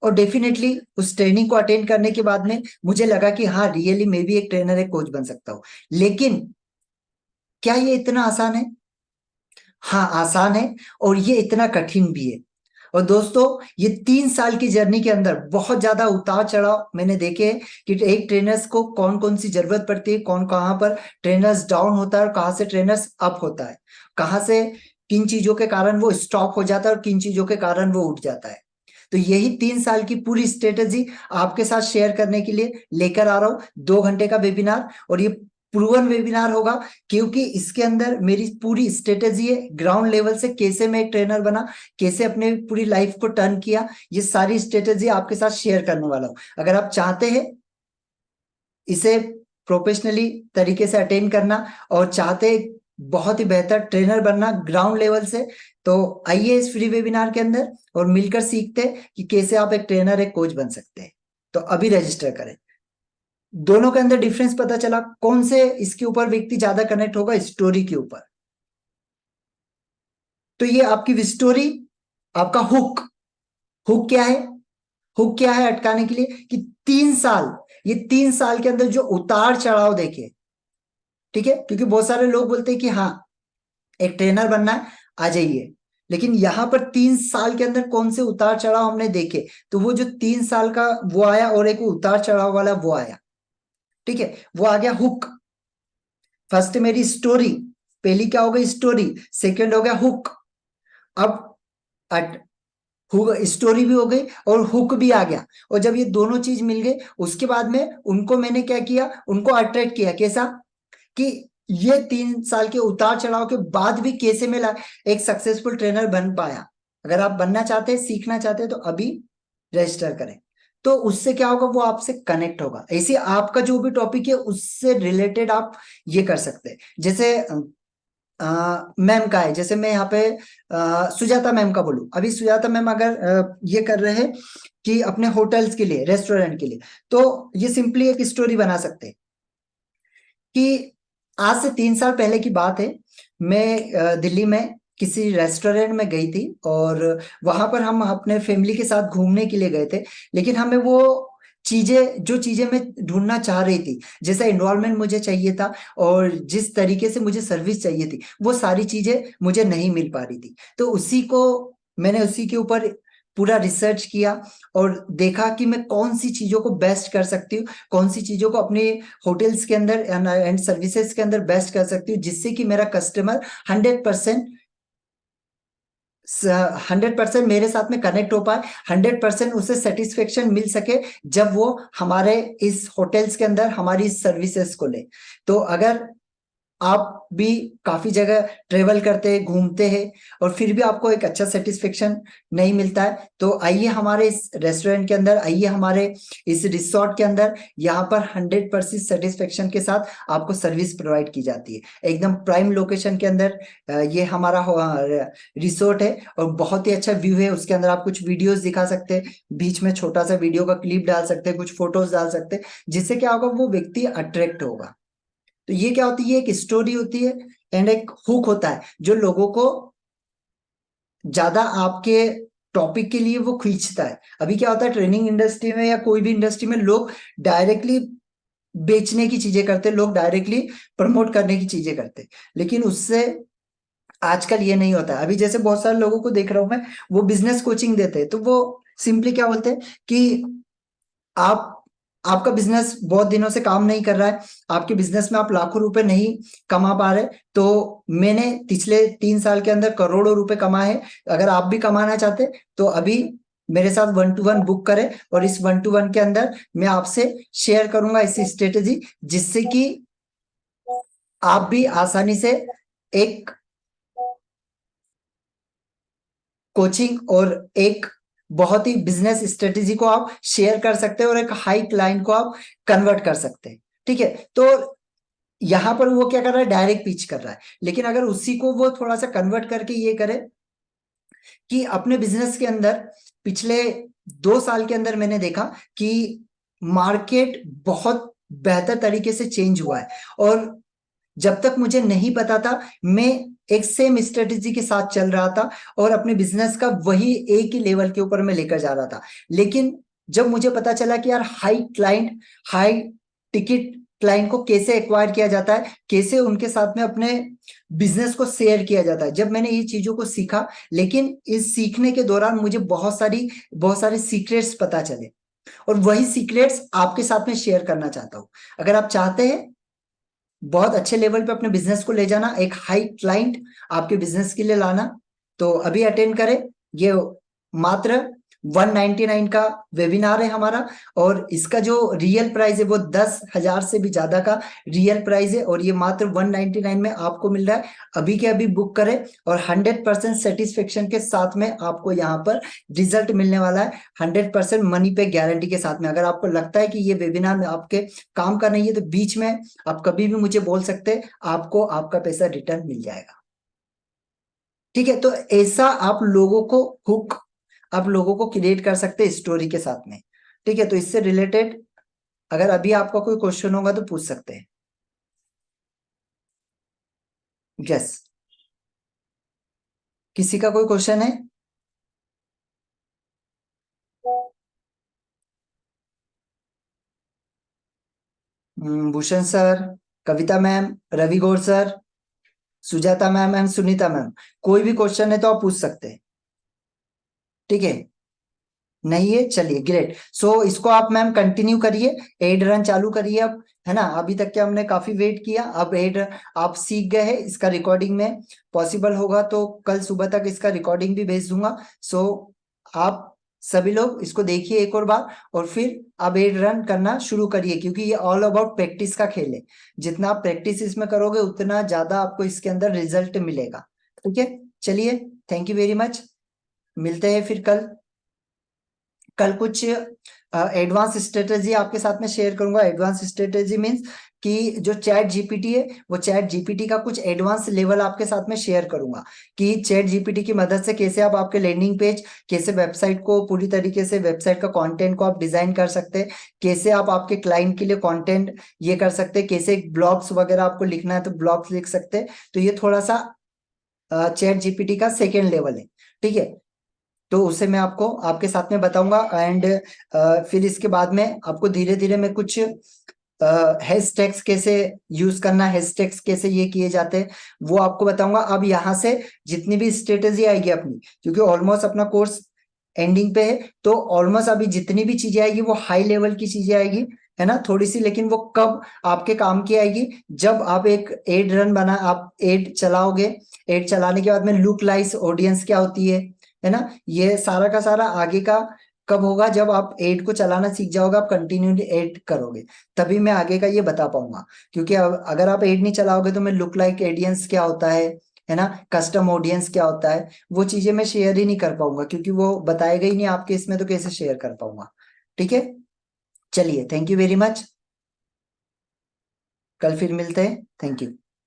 और डेफिनेटली उस ट्रेनिंग को अटेंड करने के बाद में मुझे लगा कि हाँ, रियली मैं भी एक ट्रेनर एक कोच बन सकता हूँ। लेकिन क्या ये इतना आसान है? हाँ, आसान है और ये इतना कठिन भी है। और दोस्तों, ये 3 साल की जर्नी के अंदर बहुत ज्यादा उतार चढ़ाव मैंने देखे हैं कि एक ट्रेनर्स को कौन कौन सी जरूरत पड़ती है, कौन कहाँ पर ट्रेनर्स डाउन होता है और कहाँ से ट्रेनर्स अप होता है, कहाँ से किन चीजों के कारण वो स्टॉप हो जाता है और किन चीजों के कारण वो उठ जाता है। तो यही 3 साल की पूरी स्ट्रेटेजी आपके साथ शेयर करने के लिए लेकर आ रहा हूँ। 2 घंटे का वेबिनार और ये प्रूवन वेबिनार होगा क्योंकि इसके अंदर मेरी पूरी स्ट्रेटेजी है, ग्राउंड लेवल से कैसे मैं एक ट्रेनर बना, कैसे अपने पूरी लाइफ को टर्न किया, ये सारी स्ट्रेटेजी आपके साथ शेयर करने वाला हूं। अगर आप चाहते हैं इसे प्रोफेशनली तरीके से अटेंड करना और चाहते हैं बहुत ही बेहतर ट्रेनर बनना ग्राउंड लेवल से, तो आइए इस फ्री वेबिनार के अंदर और मिलकर सीखते हैं कि कैसे आप एक ट्रेनर एक कोच बन सकते हैं। तो अभी रजिस्टर करें। दोनों के अंदर डिफरेंस पता चला, कौन से इसके ऊपर व्यक्ति ज्यादा कनेक्ट होगा? स्टोरी के ऊपर। तो ये आपकी स्टोरी, आपका हुक। हुक क्या है? हुक क्या है अटकाने के लिए कि 3 साल, ये 3 साल के अंदर जो उतार चढ़ाव देखे। ठीक है, क्योंकि बहुत सारे लोग बोलते हैं कि हाँ, एक ट्रेनर बनना है, आ जाइए। लेकिन यहां पर 3 साल के अंदर कौन से उतार चढ़ाव हमने देखे, तो वो जो 3 साल का वो आया और एक उतार चढ़ाव वाला वो आया। ठीक है, वो आ गया हुक। फर्स्ट मेरी स्टोरी, पहली क्या हो गई? स्टोरी। सेकंड हो गया हुक। अब स्टोरी भी हो गई और हुक भी आ गया। और जब ये दोनों चीज मिल गई उसके बाद में उनको मैंने क्या किया, उनको अट्रैक्ट किया। कैसा? कि ये 3 साल के उतार चढ़ाव के बाद भी कैसे मैं एक सक्सेसफुल ट्रेनर बन पाया। अगर आप बनना चाहते हैं, सीखना चाहते हैं तो अभी रजिस्टर करें। तो उससे क्या होगा, वो आपसे कनेक्ट होगा। ऐसे आपका जो भी टॉपिक है उससे रिलेटेड आप ये कर सकते हैं। जैसे मैम का है, जैसे मैं यहाँ पे सुजाता मैम का बोलूं, अभी सुजाता मैम अगर ये कर रहे हैं कि अपने होटल्स के लिए, रेस्टोरेंट के लिए, तो ये सिंपली एक स्टोरी बना सकते हैं कि आज से 3 साल पहले की बात है। मैं दिल्ली में किसी रेस्टोरेंट में गई थी और वहां पर हम अपने फैमिली के साथ घूमने के लिए गए थे। लेकिन हमें वो चीजें, जो चीजें मैं ढूंढना चाह रही थी, जैसा इन्वायरमेंट मुझे चाहिए था और जिस तरीके से मुझे सर्विस चाहिए थी, वो सारी चीजें मुझे नहीं मिल पा रही थी। तो मैंने उसी के ऊपर पूरा रिसर्च किया और देखा कि मैं कौन सी चीजों को बेस्ट कर सकती हूँ, कौन सी चीजों को अपने होटल्स के अंदर एंड सर्विसेज के अंदर बेस्ट कर सकती हूँ, जिससे कि मेरा कस्टमर 100% 100% मेरे साथ में कनेक्ट हो पाए, 100% उसे सेटिस्फेक्शन मिल सके जब वो हमारे इस होटल्स के अंदर हमारी सर्विसेज को ले। तो अगर आप भी काफी जगह ट्रेवल करते हैं, घूमते हैं और फिर भी आपको एक अच्छा सेटिस्फेक्शन नहीं मिलता है, तो आइए हमारे इस रेस्टोरेंट के अंदर, आइए हमारे इस रिसोर्ट के अंदर। यहाँ पर 100% सेटिस्फेक्शन के साथ आपको सर्विस प्रोवाइड की जाती है, एकदम प्राइम लोकेशन के अंदर। ये हमारा रिसोर्ट है और बहुत ही अच्छा व्यू है। उसके अंदर आप कुछ वीडियोस दिखा सकते हैं, बीच में छोटा सा वीडियो का क्लिप डाल सकते हैं, कुछ फोटोज डाल सकते हैं, जिससे क्या होगा, वो व्यक्ति अट्रैक्ट होगा। तो ये क्या होती है? एक स्टोरी होती है एंड एक हुक होता है जो लोगों को ज्यादा आपके टॉपिक के लिए वो खींचता है। अभी क्या होता है ट्रेनिंग इंडस्ट्री में या कोई भी इंडस्ट्री में, लोग डायरेक्टली बेचने की चीजें करते, लोग डायरेक्टली प्रमोट करने की चीजें करते, लेकिन उससे आजकल ये नहीं होता है। अभी जैसे बहुत सारे लोगों को देख रहा हूं मैं, वो बिजनेस कोचिंग देते हैं, तो वो सिंपली क्या बोलते हैं कि आप आपका बिजनेस बहुत दिनों से काम नहीं कर रहा है, आपके बिजनेस में आप लाखों रुपए नहीं कमा पा रहे, तो मैंने पिछले 3 साल के अंदर करोड़ों रुपए कमाए हैं, अगर आप भी कमाना चाहते तो अभी मेरे साथ 1-to-1 बुक करें, और इस 1-to-1 के अंदर मैं आपसे शेयर करूंगा ऐसी स्ट्रेटेजी, जिससे कि आप भी आसानी से एक कोचिंग और एक बहुत ही बिजनेस स्ट्रेटेजी को आप शेयर कर सकते हैं, और एक हाई क्लाइंट को आप कन्वर्ट कर सकते हैं। ठीक है, तो यहां पर वो क्या कर रहा है, डायरेक्ट पिच कर रहा है, लेकिन अगर उसी को वो थोड़ा सा कन्वर्ट करके ये करे कि अपने बिजनेस के अंदर पिछले 2 साल के अंदर मैंने देखा कि मार्केट बहुत बेहतर तरीके से चेंज हुआ है, और जब तक मुझे नहीं पता था, मैं एक सेम स्ट्रेटेजी के साथ चल रहा था, और अपने बिजनेस का वही एक ही लेवल के ऊपर मैं लेकर जा रहा था। लेकिन जब मुझे पता चला कि यार हाई टिकट क्लाइंट को कैसे एक्वायर किया जाता है, कैसे उनके साथ में अपने बिजनेस को शेयर किया जाता है, जब मैंने ये चीजों को सीखा, लेकिन इस सीखने के दौरान मुझे बहुत सारे सीक्रेट्स पता चले, और वही सीक्रेट्स आपके साथ में शेयर करना चाहता हूं। अगर आप चाहते हैं बहुत अच्छे लेवल पे अपने बिजनेस को ले जाना, एक हाई क्लाइंट आपके बिजनेस के लिए लाना, तो अभी अटेंड करें। ये मात्र 199 का वेबिनार है हमारा, और इसका जो रियल प्राइस है वो 10,000 से भी ज्यादा का रियल प्राइस है, और ये मात्र 199 में आपको मिल रहा है। अभी के अभी बुक करें, और 100% सेटिस्फेक्शन के साथ में आपको यहाँ पर रिजल्ट मिलने वाला है, 100% मनी पे गारंटी के साथ में। अगर आपको लगता है कि ये वेबिनार में आपके काम का नहीं है, तो बीच में आप कभी भी मुझे बोल सकते हैं, आपको आपका पैसा रिटर्न मिल जाएगा। ठीक है, तो ऐसा आप लोगों को क्रिएट कर सकते हैं स्टोरी के साथ में। ठीक है, तो इससे रिलेटेड अगर अभी आपका कोई क्वेश्चन होगा तो पूछ सकते हैं। यस, किसी का कोई क्वेश्चन है? Bhushan sir, Kavita ma'am, Ravi Gaur sir, Sujata ma'am and Sunita ma'am, कोई भी क्वेश्चन है तो आप पूछ सकते हैं। ठीक है, नहीं है, चलिए ग्रेट। सो इसको आप मैम कंटिन्यू करिए, एड रन चालू करिए अब, है ना। अभी तक के हमने काफी वेट किया, अब एड आप सीख गए हैं, इसका रिकॉर्डिंग में पॉसिबल होगा तो कल सुबह तक इसका रिकॉर्डिंग भी भेज दूंगा। सो आप सभी लोग इसको देखिए एक और बार, और फिर आप एड रन करना शुरू करिए, क्योंकि ये ऑल अबाउट प्रैक्टिस का खेल है। जितना आप प्रैक्टिस इसमें करोगे, उतना ज्यादा आपको इसके अंदर रिजल्ट मिलेगा। ठीक है, चलिए, थैंक यू वेरी मच, मिलते हैं फिर कल। कल कुछ एडवांस स्ट्रेटेजी आपके साथ में शेयर करूंगा। एडवांस स्ट्रेटेजी मींस कि जो चैट जीपीटी है, वो चैट जीपीटी का कुछ एडवांस लेवल आपके साथ में शेयर करूंगा, कि चैट जीपीटी की मदद से कैसे आप आपके लैंडिंग पेज, कैसे वेबसाइट को पूरी तरीके से, वेबसाइट का कंटेंट को आप डिजाइन कर सकते हैं, कैसे आप आपके क्लाइंट के लिए कंटेंट ये कर सकते हैं, कैसे ब्लॉग्स वगैरह आपको लिखना है तो ब्लॉग्स लिख सकते हैं। तो ये थोड़ा सा चैट जीपीटी का सेकेंड लेवल है। ठीक है, तो उसे मैं आपको आपके साथ में बताऊंगा, एंड फिर इसके बाद में आपको धीरे धीरे मैं कुछ हैशटैग्स कैसे यूज करना, हैशटैग्स कैसे ये किए जाते हैं, वो आपको बताऊंगा। अब यहाँ से जितनी भी स्ट्रेटेजी आएगी अपनी, क्योंकि ऑलमोस्ट अपना कोर्स एंडिंग पे है, तो ऑलमोस्ट अभी जितनी भी चीजें आएगी वो हाई लेवल की चीजें आएगी, है ना, थोड़ी सी, लेकिन वो कब आपके काम की आएगी, जब आप एक आप एड चलाओगे। एड चलाने के बाद में लुक लाइक ऑडियंस क्या होती है ना, ये सारा का सारा आगे का कब होगा, जब आप एड को चलाना सीख जाओगे, आप कंटिन्यूली एड करोगे, तभी मैं आगे का ये बता पाऊंगा। क्योंकि अगर आप एड नहीं चलाओगे तो मैं लुक लाइक ऑडियंस क्या होता है ना, कस्टम ऑडियंस क्या होता है, वो चीजें मैं शेयर ही नहीं कर पाऊंगा, क्योंकि वो बताएगा ही नहीं आपके इसमें, तो कैसे शेयर कर पाऊंगा। ठीक है, चलिए, थैंक यू वेरी मच, कल फिर मिलते हैं, थैंक यू।